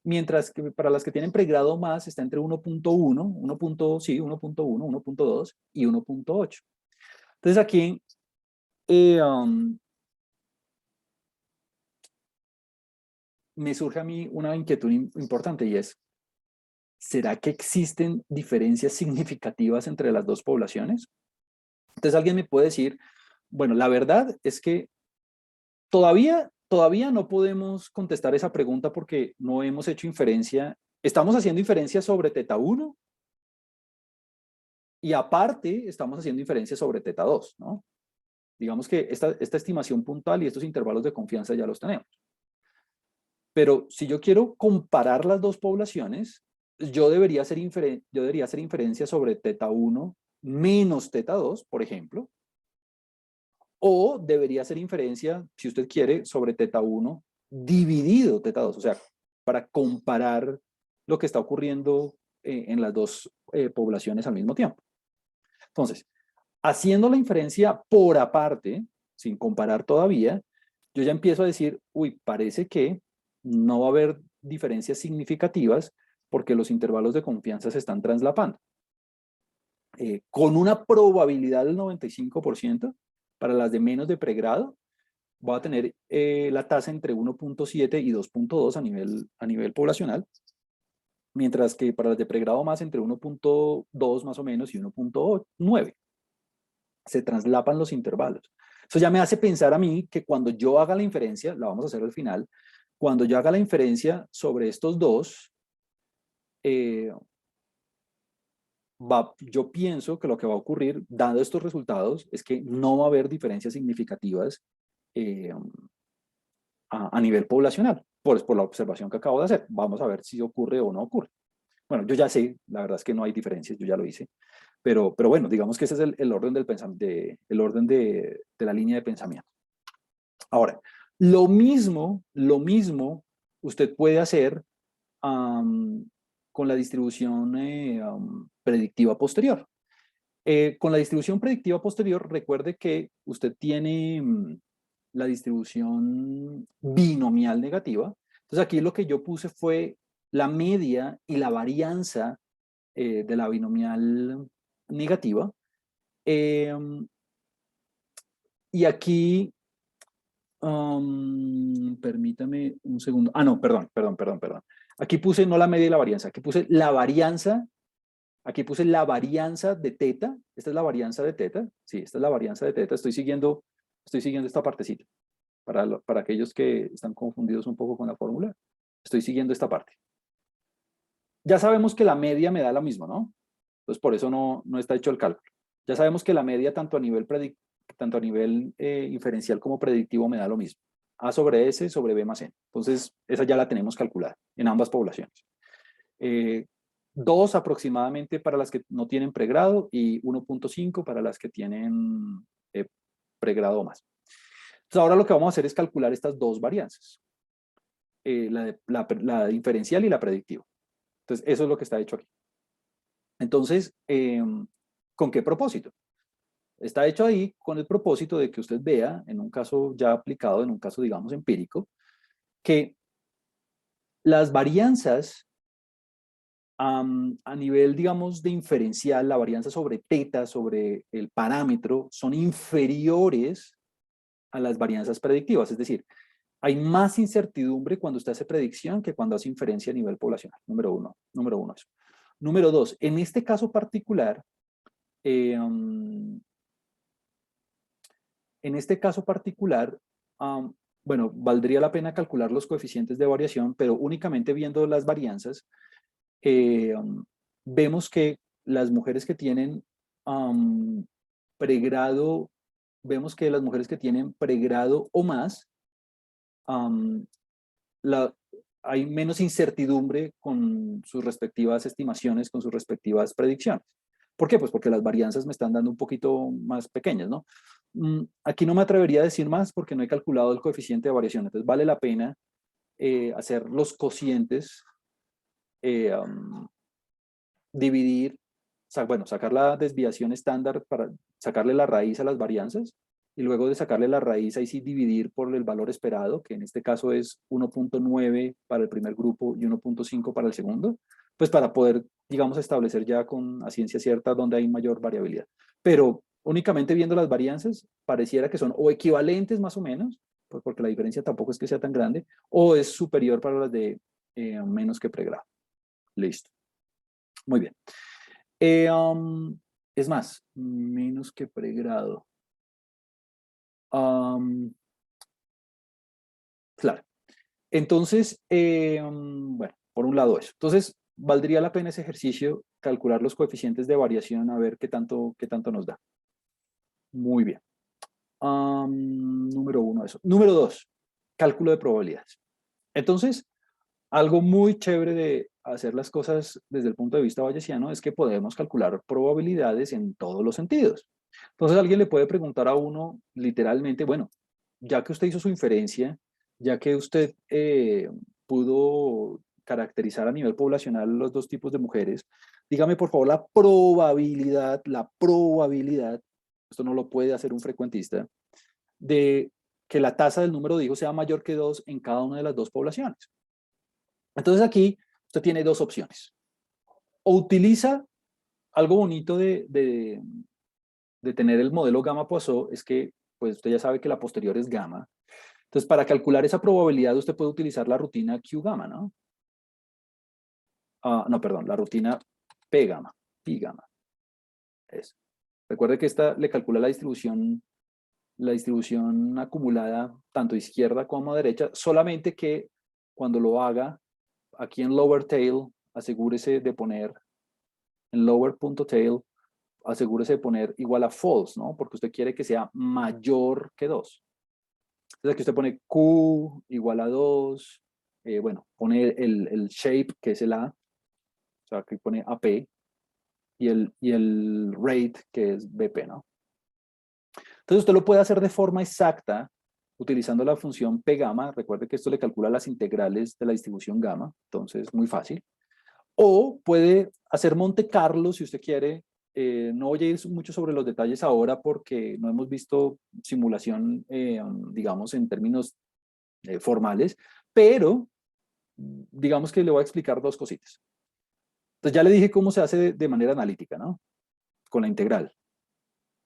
mientras que para las que tienen pregrado más está entre 1,1, sí, 1,1, 1,2 y 1,8. Entonces aquí me surge a mí una inquietud importante, y es, ¿será que existen diferencias significativas entre las dos poblaciones? Entonces alguien me puede decir, bueno, la verdad es que todavía no podemos contestar esa pregunta porque no hemos hecho inferencia. Estamos haciendo inferencia sobre teta 1 y aparte estamos haciendo inferencia sobre teta 2, ¿no? Digamos que esta estimación puntual y estos intervalos de confianza ya los tenemos. Pero si yo quiero comparar las dos poblaciones, yo debería hacer inferencia sobre teta 1 menos teta 2, por ejemplo, o debería hacer inferencia, si usted quiere, sobre teta 1 dividido teta 2, o sea, para comparar lo que está ocurriendo en las dos poblaciones al mismo tiempo. Entonces, haciendo la inferencia por aparte, sin comparar todavía, yo ya empiezo a decir, uy, parece que no va a haber diferencias significativas porque los intervalos de confianza se están traslapando. Con una probabilidad del 95%, para las de menos de pregrado, va a tener la tasa entre 1,7 y 2,2 a nivel poblacional, mientras que para las de pregrado más entre 1,2 más o menos y 1,9. Se traslapan los intervalos. Eso ya me hace pensar a mí que cuando yo haga la inferencia, la vamos a hacer al final, cuando yo haga la inferencia sobre estos dos, yo pienso que lo que va a ocurrir, dado estos resultados, es que no va a haber diferencias significativas eh, a nivel poblacional, por la observación que acabo de hacer. Vamos a ver si ocurre o no ocurre. Bueno, yo ya sé, la verdad es que no hay diferencias, yo ya lo hice, pero bueno, digamos que ese es el orden del pensamiento, el orden de la línea de pensamiento. Ahora, lo mismo usted puede hacer con la distribución predictiva posterior. Con la distribución predictiva posterior, recuerde que usted tiene la distribución binomial negativa. Entonces aquí lo que yo puse fue la media y la varianza de la binomial negativa. Y aquí, permítame un segundo. Ah, no, perdón. Aquí puse no la media y la varianza, aquí puse la varianza. Aquí puse la varianza de teta. Esta es la varianza de teta. Sí, esta es la varianza de teta. Estoy siguiendo esta partecita. Para aquellos que están confundidos un poco con la fórmula, estoy siguiendo esta parte. Ya sabemos que la media me da lo mismo, ¿no? Entonces por eso no está hecho el cálculo. Ya sabemos que la media tanto a nivel inferencial como predictivo me da lo mismo. A sobre S sobre B más N. Entonces esa ya la tenemos calculada en ambas poblaciones. 2 aproximadamente para las que no tienen pregrado y 1,5 para las que tienen pregrado o más. Entonces ahora lo que vamos a hacer es calcular estas dos varianzas, la inferencial y la predictiva. Entonces eso es lo que está hecho aquí. Entonces, ¿con qué propósito? Está hecho ahí con el propósito de que usted vea, en un caso ya aplicado, en un caso digamos empírico, que las varianzas a nivel, digamos, de inferencial, la varianza sobre teta, sobre el parámetro, son inferiores a las varianzas predictivas. Es decir, hay más incertidumbre cuando usted hace predicción que cuando hace inferencia a nivel poblacional. Número uno eso. Número dos, en este caso particular, bueno, valdría la pena calcular los coeficientes de variación, pero únicamente viendo las varianzas, vemos que las mujeres que tienen pregrado, vemos que las mujeres que tienen pregrado o más, hay menos incertidumbre con sus respectivas estimaciones, con sus respectivas predicciones. ¿Por qué? Pues porque las varianzas me están dando un poquito más pequeñas, ¿no? Aquí no me atrevería a decir más porque no he calculado el coeficiente de variación. Entonces vale la pena hacer los cocientes, dividir, bueno, sacar la desviación estándar para sacarle la raíz a las varianzas y luego de sacarle la raíz ahí sí dividir por el valor esperado, que en este caso es 1.9 para el primer grupo y 1.5 para el segundo, pues para poder, digamos, establecer ya con a ciencia cierta dónde hay mayor variabilidad. Pero únicamente viendo las varianzas, pareciera que son o equivalentes más o menos, pues porque la diferencia tampoco es que sea tan grande, o es superior para las de menos que pregrado. Listo. Muy bien. Es más, menos que pregrado. Claro. Entonces, bueno, por un lado eso. Entonces, valdría la pena ese ejercicio, calcular los coeficientes de variación, a ver qué tanto nos da. Muy bien. Número uno, eso. Número dos, cálculo de probabilidades. Entonces, algo muy chévere de hacer las cosas desde el punto de vista bayesiano es que podemos calcular probabilidades en todos los sentidos. Entonces alguien le puede preguntar a uno literalmente, bueno, ya que usted hizo su inferencia, ya que usted pudo caracterizar a nivel poblacional los dos tipos de mujeres, dígame por favor la probabilidad, esto no lo puede hacer un frecuentista, de que la tasa del número de hijos sea mayor que 2 en cada una de las dos poblaciones. Entonces aquí usted tiene dos opciones. O utiliza algo bonito de tener el modelo gamma-Poisson, es que pues usted ya sabe que la posterior es gamma. Entonces para calcular esa probabilidad usted puede utilizar la rutina Q-gamma, ¿no? No, perdón, la rutina P-gamma, P-gamma. Eso. Recuerde que esta le calcula la distribución acumulada tanto izquierda como derecha, solamente que cuando lo haga aquí en lower tail, asegúrese de poner en lower.tail, asegúrese de poner igual a false, ¿no? Porque usted quiere que sea mayor que 2. Entonces aquí usted pone Q igual a 2, bueno, pone el shape, que es el A, o sea, aquí pone AP, y el rate, que es BP, ¿no? Entonces usted lo puede hacer de forma exacta utilizando la función P gamma. Recuerde que esto le calcula las integrales de la distribución gamma, entonces muy fácil. O puede hacer Monte Carlo si usted quiere. No voy a ir mucho sobre los detalles ahora porque no hemos visto simulación, digamos, en términos formales, pero digamos que le voy a explicar dos cositas. Entonces ya le dije cómo se hace de manera analítica, ¿no? Con la integral.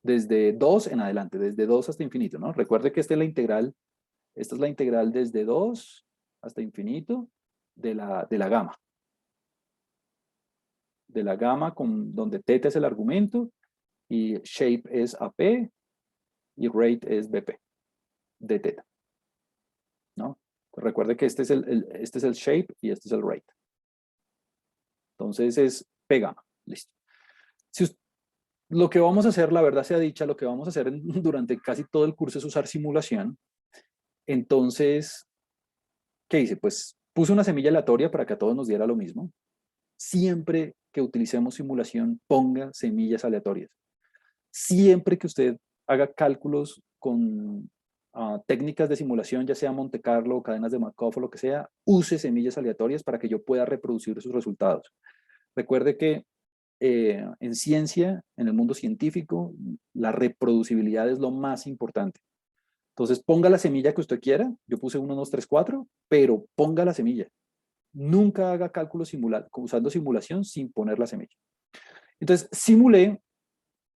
Desde 2 en adelante, desde 2 hasta infinito, ¿no? Recuerde que esta es la integral desde 2 hasta infinito de la gamma. De la gamma donde θ es el argumento y shape es AP y rate es BP de θ, ¿no? Recuerde que este es el shape y este es el rate. Entonces es P gamma, listo. Lo que vamos a hacer, la verdad sea dicha, lo que vamos a hacer durante casi todo el curso es usar simulación. Entonces, ¿qué hice? Pues puse una semilla aleatoria para que a todos nos diera lo mismo. Siempre que utilicemos simulación, ponga semillas aleatorias. Siempre que usted haga cálculos con técnicas de simulación, ya sea Monte Carlo, cadenas de Markov o lo que sea, use semillas aleatorias para que yo pueda reproducir sus resultados. Recuerde que en ciencia, en el mundo científico, la reproducibilidad es lo más importante. Entonces, ponga la semilla que usted quiera. Yo puse 1, 2, 3, 4, pero ponga la semilla. Nunca haga cálculos usando simulación sin poner la semilla. Entonces, simulé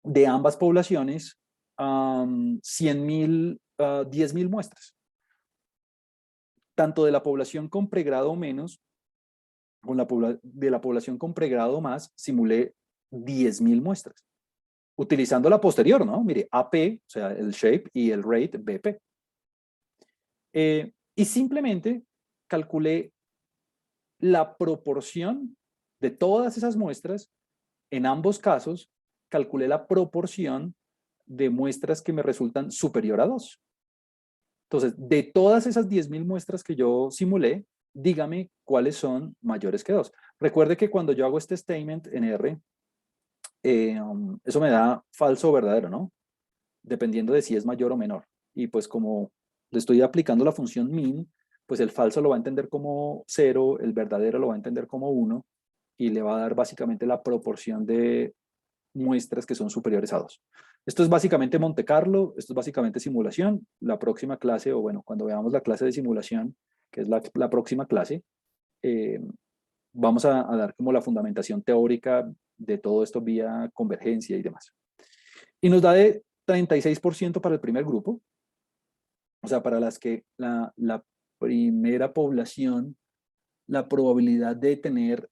de ambas poblaciones 100,000, 10,000 muestras. Tanto de la población con pregrado menos, de la población con pregrado más, simulé 10,000 muestras. Utilizando la posterior, ¿no? Mire, AP, o sea, el shape y el rate, BP. Y simplemente calculé la proporción de todas esas muestras en ambos casos calculé la proporción de muestras que me resultan superior a 2. Entonces, de todas esas 10.000 muestras que yo simulé, dígame cuáles son mayores que 2. Recuerde que cuando yo hago este statement en R, eso me da falso o verdadero, ¿no? Dependiendo de si es mayor o menor. Y pues como le estoy aplicando la función min, pues el falso lo va a entender como 0, el verdadero lo va a entender como 1, y le va a dar básicamente la proporción de muestras que son superiores a 2. Esto es básicamente Monte Carlo, esto es básicamente simulación. La próxima clase, o bueno, cuando veamos la clase de simulación, que es la próxima clase, eh, vamos a dar como la fundamentación teórica de todo esto vía convergencia y demás. Y nos da de 36% para el primer grupo, o sea, para las que la primera población, la probabilidad de tener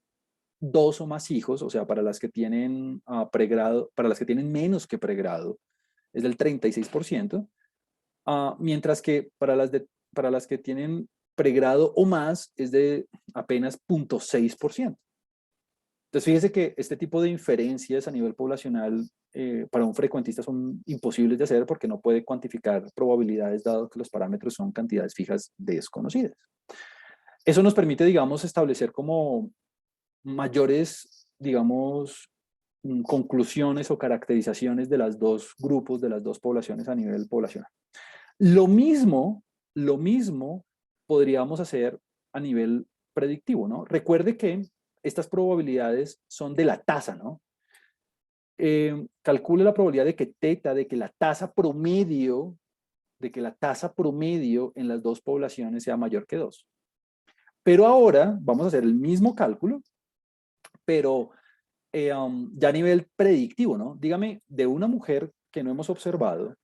2 o más hijos, o sea, para las que tienen pregrado, para las que tienen menos que pregrado, es del 36%, mientras que para las que tienen pregrado o más es de apenas 0.6%. Entonces, fíjese que este tipo de inferencias a nivel poblacional para un frecuentista son imposibles de hacer porque no puede cuantificar probabilidades dado que los parámetros son cantidades fijas desconocidas. Eso nos permite, digamos, establecer como mayores, digamos, conclusiones o caracterizaciones de los dos grupos, de las dos poblaciones a nivel poblacional. Lo mismo podríamos hacer a nivel predictivo, ¿no? Recuerde que estas probabilidades son de la tasa, ¿no? Calcule la probabilidad de que teta, de que la tasa promedio en las dos poblaciones sea mayor que 2. Pero ahora vamos a hacer el mismo cálculo, pero ya a nivel predictivo, ¿no? Dígame, de una mujer que no hemos observado,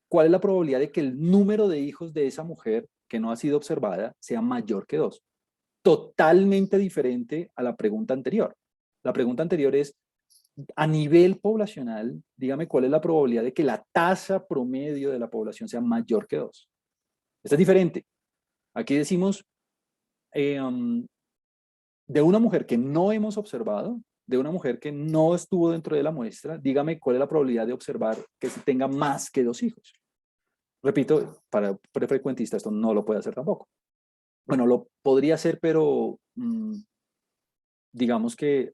¿cuál es la probabilidad de que el número de hijos de esa mujer que no ha sido observada sea mayor que 2? Totalmente diferente a la pregunta anterior. La pregunta anterior es, a nivel poblacional, dígame cuál es la probabilidad de que la tasa promedio de la población sea mayor que 2. Esta es diferente. Aquí decimos, de una mujer que no hemos observado, de una mujer que no estuvo dentro de la muestra, dígame cuál es la probabilidad de observar que tenga más que 2 hijos. Repito, para prefrecuentista esto no lo puede hacer tampoco. Bueno, lo podría hacer, pero digamos que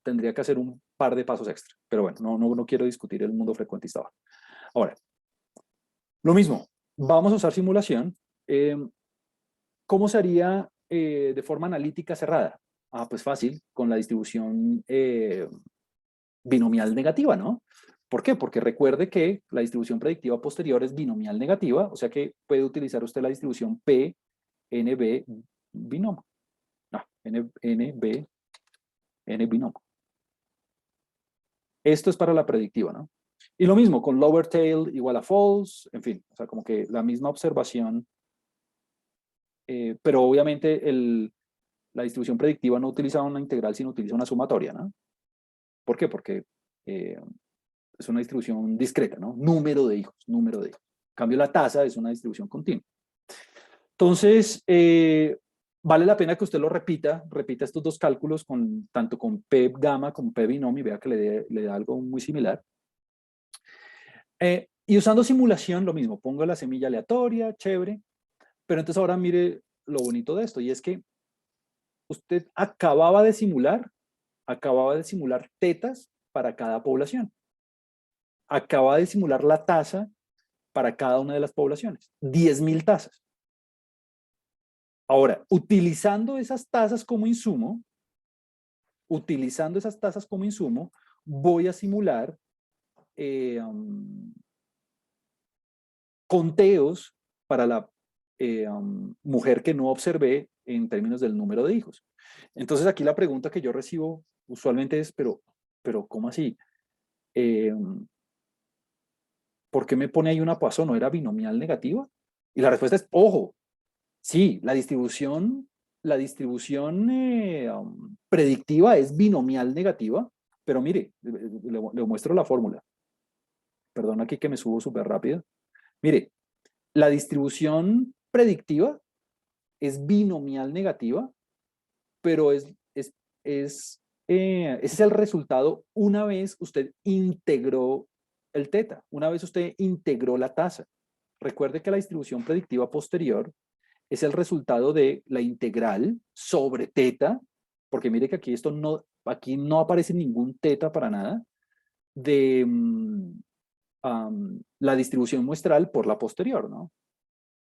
tendría que hacer un par de pasos extra. Pero bueno, no quiero discutir el mundo frecuentista ahora. Ahora, lo mismo, vamos a usar simulación. ¿Cómo se haría de forma analítica cerrada? Pues fácil, con la distribución binomial negativa, ¿no? ¿Por qué? Porque recuerde que la distribución predictiva posterior es binomial negativa, o sea que puede utilizar usted la distribución P, NB, binomio. No, NB, N binomio. Esto es para la predictiva, ¿no? Y lo mismo con lower tail igual a false, en fin, o sea, como que la misma observación, pero obviamente la distribución predictiva no utiliza una integral, sino utiliza una sumatoria, ¿no? ¿Por qué? Porque es una distribución discreta, ¿no? Número de hijos, número de hijos. En cambio, la tasa es una distribución continua. Entonces, vale la pena que usted lo repita estos dos cálculos tanto con P gamma como P binomio, y vea que le da algo muy similar. Y usando simulación, lo mismo, pongo la semilla aleatoria, chévere, pero entonces ahora mire lo bonito de esto, y es que usted acababa de simular tetas para cada población. Acaba de simular la tasa para cada una de las poblaciones. 10.000 tasas. Ahora, utilizando esas tasas como insumo, voy a simular conteos para la mujer que no observé en términos del número de hijos. Entonces aquí la pregunta que yo recibo usualmente es, pero ¿cómo así? ¿Por qué me pone ahí una Poisson? ¿No era binomial negativa? Y la respuesta es, ojo, sí, la distribución predictiva es binomial negativa, pero mire, le muestro la fórmula. Perdón aquí que me subo súper rápido. Mire, la distribución predictiva es binomial negativa, pero es ese es el resultado una vez usted integró el teta, una vez usted integró la tasa. Recuerde que la distribución predictiva posterior es el resultado de la integral sobre teta, porque mire que aquí no aparece ningún teta para nada, de la distribución muestral por la posterior, ¿no?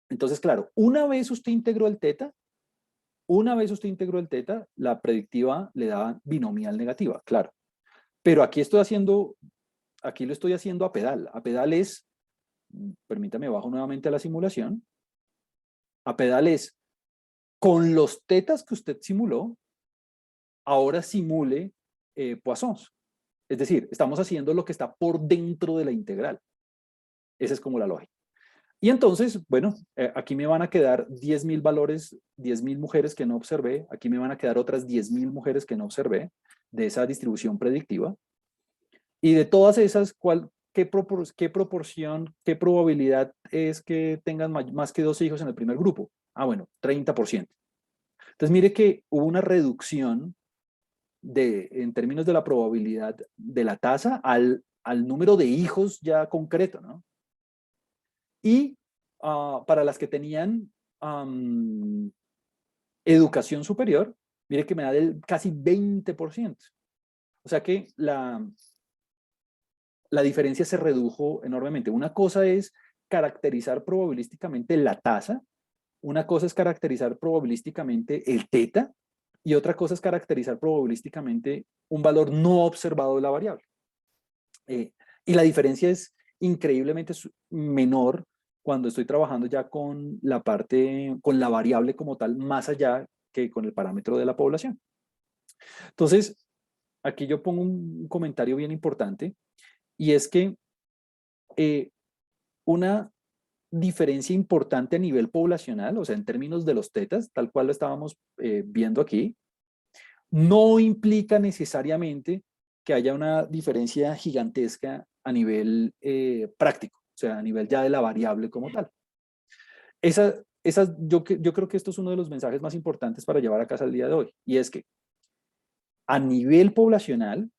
Entonces, claro, una vez usted integró el teta, la predictiva le da binomial negativa, claro. Pero aquí lo estoy haciendo a pedal. A pedal es, permítame, bajo nuevamente a la simulación. A pedal es, con los tetas que usted simuló, ahora simule Poissons. Es decir, estamos haciendo lo que está por dentro de la integral. Esa es como la lógica. Y entonces, bueno, aquí me van a quedar 10.000 valores, 10.000 mujeres que no observé. Aquí me van a quedar otras 10.000 mujeres que no observé de esa distribución predictiva. Y de todas esas, qué proporción, qué probabilidad es que tengan más que 2 hijos en el primer grupo? Ah, bueno, 30%. Entonces, mire que hubo una reducción en términos de la probabilidad de la tasa al número de hijos ya concreto, ¿no? Y para las que tenían educación superior, mire que me da del casi 20%. O sea que la diferencia se redujo enormemente. Una cosa es caracterizar probabilísticamente la tasa, una cosa es caracterizar probabilísticamente el teta, y otra cosa es caracterizar probabilísticamente un valor no observado de la variable. Y la diferencia es increíblemente menor cuando estoy trabajando ya con con la variable como tal, más allá que con el parámetro de la población. Entonces, aquí yo pongo un comentario bien importante, y es que una diferencia importante a nivel poblacional, o sea, en términos de los tetas, tal cual lo estábamos viendo aquí, no implica necesariamente que haya una diferencia gigantesca a nivel práctico, o sea, a nivel ya de la variable como tal. Yo creo que esto es uno de los mensajes más importantes para llevar a casa el día de hoy, y es que a nivel poblacional,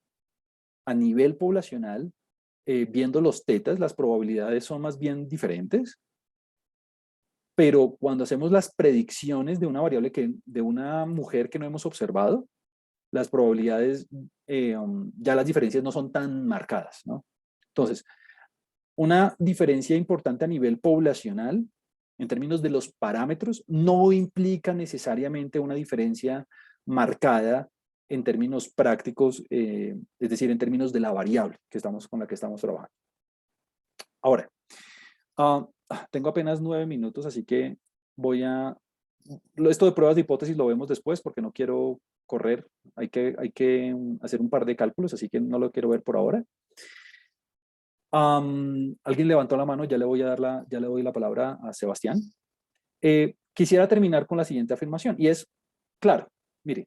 viendo los tetas, las probabilidades son más bien diferentes, pero cuando hacemos las predicciones de una variable de una mujer que no hemos observado, las probabilidades, ya las diferencias no son tan marcadas, ¿no? Entonces, una diferencia importante a nivel poblacional, en términos de los parámetros, no implica necesariamente una diferencia marcada en términos prácticos, es decir, en términos de la variable con la que estamos trabajando. Ahora, tengo apenas 9 minutos, así que esto de pruebas de hipótesis lo vemos después porque no quiero correr. Hay que hacer un par de cálculos, así que no lo quiero ver por ahora. Alguien levantó la mano, ya le doy la palabra a Sebastián. Quisiera terminar con la siguiente afirmación, y es, claro, mire,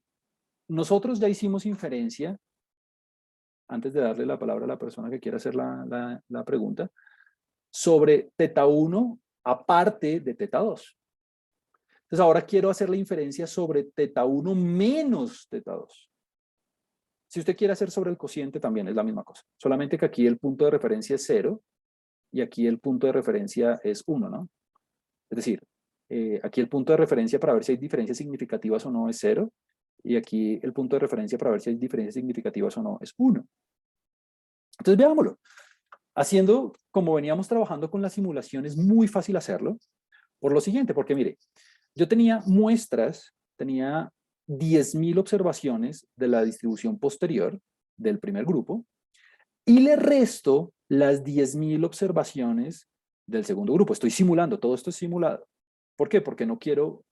nosotros ya hicimos inferencia, antes de darle la palabra a la persona que quiera hacer la pregunta, sobre teta 1 aparte de teta 2. Entonces ahora quiero hacer la inferencia sobre teta 1 menos teta 2. Si usted quiere hacer sobre el cociente también es la misma cosa, solamente que aquí el punto de referencia es 0 y aquí el punto de referencia es 1, ¿no? Es decir, aquí el punto de referencia para ver si hay diferencias significativas o no es 0, y aquí el punto de referencia para ver si hay diferencias significativas o no es 1. Entonces veámoslo. Haciendo, como veníamos trabajando con la simulación, es muy fácil hacerlo por lo siguiente, porque mire, yo tenía 10.000 observaciones de la distribución posterior del primer grupo, y le resto las 10.000 observaciones del segundo grupo. Estoy simulando, todo esto es simulado. ¿Por qué? Porque no quiero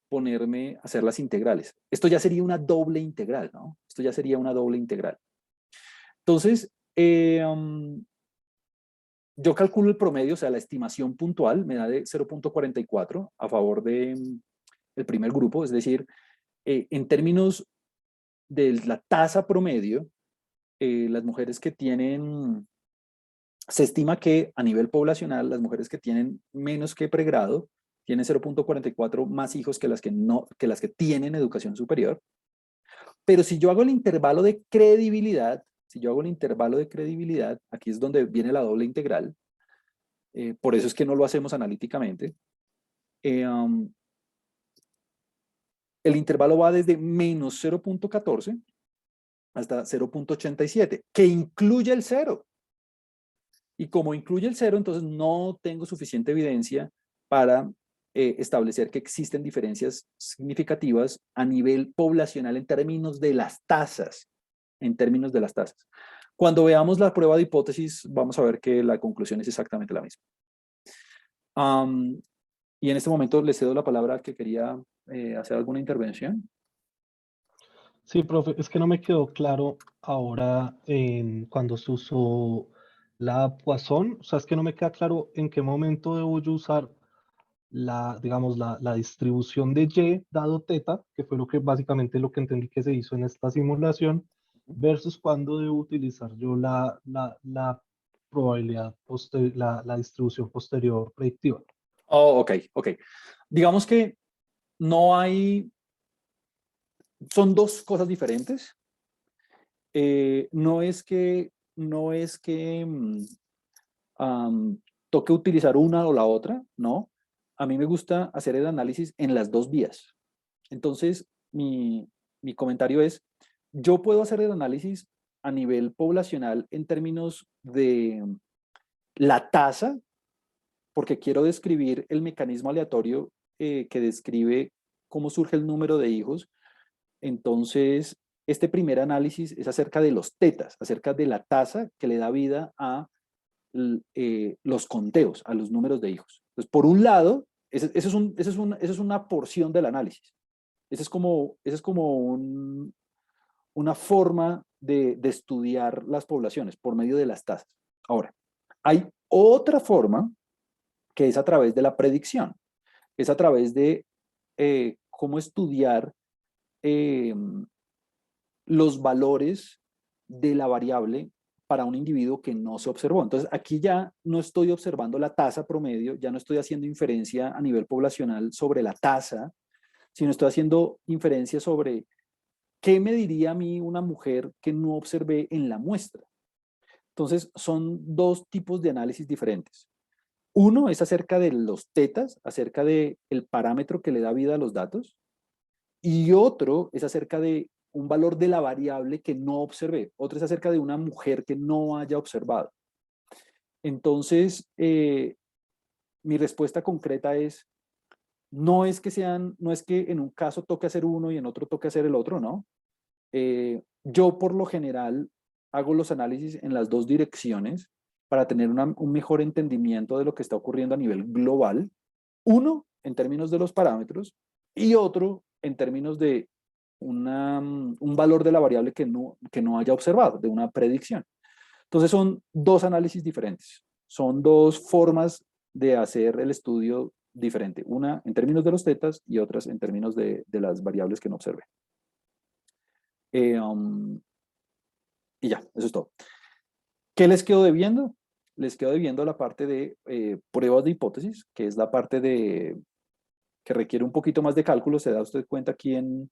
ponerme a hacer las integrales. Esto ya sería una doble integral, ¿no? Esto ya sería una doble integral. Entonces, yo calculo el promedio, o sea, la estimación puntual me da de 0.44 a favor del primer grupo, es decir, en términos de la tasa promedio, las mujeres que tienen, se estima que a nivel poblacional, las mujeres que tienen menos que pregrado tienen 0.44 más hijos que las que tienen educación superior. Pero si yo hago el intervalo de credibilidad, si yo hago el intervalo de credibilidad, aquí es donde viene la doble integral, por eso es que no lo hacemos analíticamente, um, el intervalo va desde menos 0.14 hasta 0.87, que incluye el cero. Y como incluye el cero, entonces no tengo suficiente evidencia para establecer que existen diferencias significativas a nivel poblacional en términos de las tasas. En términos de las tasas. Cuando veamos la prueba de hipótesis, vamos a ver que la conclusión es exactamente la misma. Y en este momento le cedo la palabra al que quería hacer alguna intervención. Sí, profe, es que no me quedó claro ahora cuando se usó la Poisson, o sea, es que no me queda claro en qué momento debo yo usar digamos, la distribución de Y dado teta, que fue lo que básicamente lo que entendí que se hizo en esta simulación, versus cuando debo utilizar yo la probabilidad, la distribución posterior predictiva. Oh, ok, ok. Digamos que no hay, son dos cosas diferentes. No es que toque utilizar una o la otra, no. A mí me gusta hacer el análisis en las dos vías. Entonces, mi comentario es, yo puedo hacer el análisis a nivel poblacional en términos de la tasa, porque quiero describir el mecanismo aleatorio que describe cómo surge el número de hijos. Entonces, este primer análisis es acerca de los tetas, acerca de la tasa que le da vida a los conteos, a los números de hijos. Entonces, por un lado, esa es una porción del análisis. Esa es como una forma de estudiar las poblaciones por medio de las tasas. Ahora, hay otra forma que es a través de la predicción, es a través de cómo estudiar eh, los valores de la variable para un individuo que no se observó. Entonces, aquí ya no estoy observando la tasa promedio, ya no estoy haciendo inferencia a nivel poblacional sobre la tasa, sino estoy haciendo inferencia sobre qué me diría a mí una mujer que no observé en la muestra. Entonces, son dos tipos de análisis diferentes. Uno es acerca de los tetas, acerca del parámetro que le da vida a los datos, y otro es acerca de un valor de la variable que no observé. Otro es acerca de una mujer que no haya observado. Entonces, mi respuesta concreta es, no es que en un caso toque hacer uno y en otro toque hacer el otro, ¿no? Yo por lo general hago los análisis en las dos direcciones para tener un mejor entendimiento de lo que está ocurriendo a nivel global. Uno, en términos de los parámetros, y otro, en términos de un valor de la variable que no haya observado, de una predicción. Entonces son dos análisis diferentes, son dos formas de hacer el estudio diferente, una en términos de los tetas y otras en términos de las variables que no observé. Y ya, eso es todo. ¿Qué les quedo debiendo? Les quedo debiendo la parte de pruebas de hipótesis, que es la parte que requiere un poquito más de cálculo. Se da usted cuenta aquí en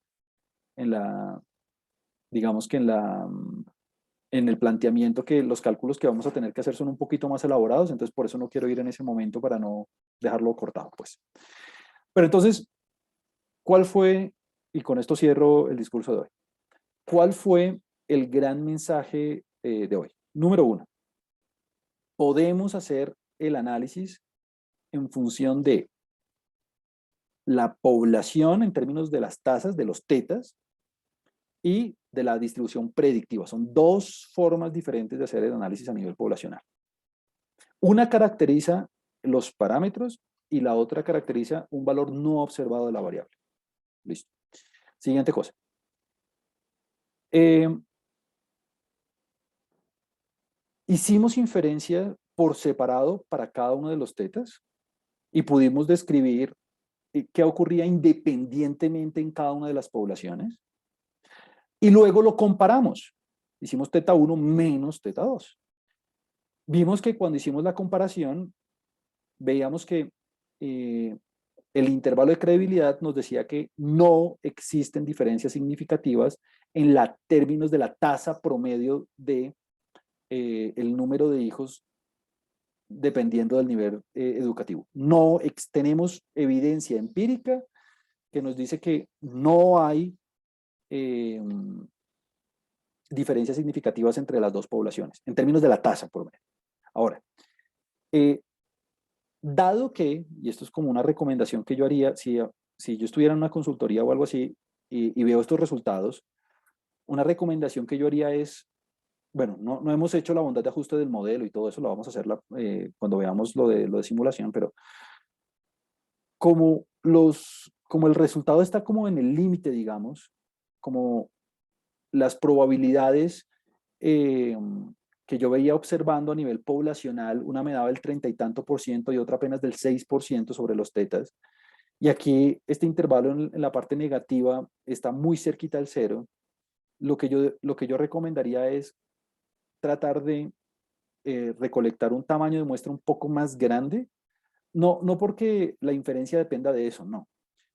la, digamos que en el planteamiento que los cálculos que vamos a tener que hacer son un poquito más elaborados, entonces por eso no quiero ir en ese momento para no dejarlo cortado, pues. Pero entonces, ¿cuál fue, y con esto cierro el discurso de hoy, cuál fue el gran mensaje de hoy? Número uno, podemos hacer el análisis en función de la población en términos de las tasas, de los tetas, y de la distribución predictiva. Son dos formas diferentes de hacer el análisis a nivel poblacional. Una caracteriza los parámetros y la otra caracteriza un valor no observado de la variable. Listo. Siguiente cosa. Hicimos inferencia por separado para cada uno de los tetas y pudimos describir qué ocurría independientemente en cada una de las poblaciones. Y luego lo comparamos. Hicimos teta 1 menos teta 2. Vimos que cuando hicimos la comparación, veíamos que el intervalo de credibilidad nos decía que no existen diferencias significativas en la términos de la tasa promedio de el número de hijos dependiendo del nivel educativo. No tenemos evidencia empírica que nos dice que no hay diferencias significativas entre las dos poblaciones, en términos de la tasa promedio. Ahora, dado que, y esto es como una recomendación que yo haría, si yo estuviera en una consultoría o algo así y veo estos resultados, una recomendación que yo haría es, bueno, no hemos hecho la bondad de ajuste del modelo y todo eso lo vamos a hacer cuando veamos lo de simulación, pero como el resultado está como en el límite, digamos, como las probabilidades eh, que yo veía observando a nivel poblacional, una me daba el 30 y tanto por ciento y otra apenas del 6% sobre los tetas. Y aquí este intervalo en la parte negativa está muy cerquita al cero. Lo que yo recomendaría es tratar de recolectar un tamaño de muestra un poco más grande. No porque la inferencia dependa de eso, no.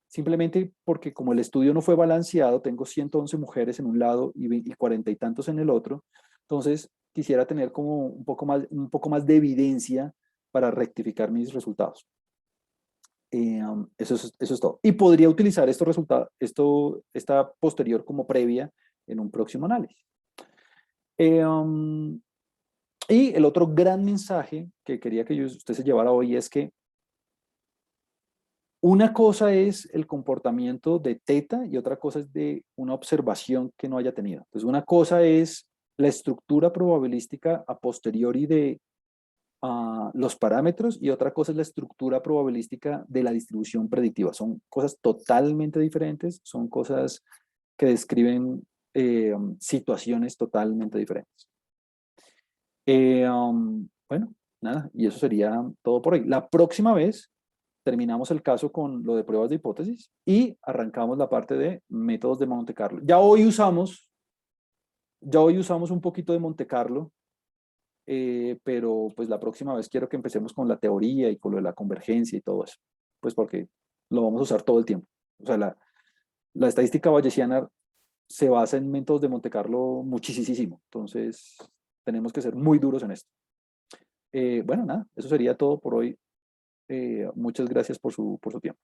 Simplemente porque como el estudio no fue balanceado, tengo 111 mujeres en un lado y 40 y tantos en el otro, entonces quisiera tener como un poco más de evidencia para rectificar mis resultados. Eso es todo. Y podría utilizar estos resultados, esta posterior como previa en un próximo análisis. Y el otro gran mensaje que quería que usted se llevara hoy es que una cosa es el comportamiento de teta y otra cosa es de una observación que no haya tenido. Entonces, una cosa es la estructura probabilística a posteriori de los parámetros y otra cosa es la estructura probabilística de la distribución predictiva. Son cosas totalmente diferentes, son cosas que describen situaciones totalmente diferentes. Bueno, nada, y eso sería todo por hoy. La próxima vez terminamos el caso con lo de pruebas de hipótesis y arrancamos la parte de métodos de Monte Carlo. Ya hoy usamos un poquito de Monte Carlo, pero pues la próxima vez quiero que empecemos con la teoría y con lo de la convergencia y todo eso, pues porque lo vamos a usar todo el tiempo. O sea, la estadística bayesiana se basa en métodos de Monte Carlo muchísimo, entonces tenemos que ser muy duros en esto. Bueno, nada, eso sería todo por hoy. Muchas gracias por su tiempo.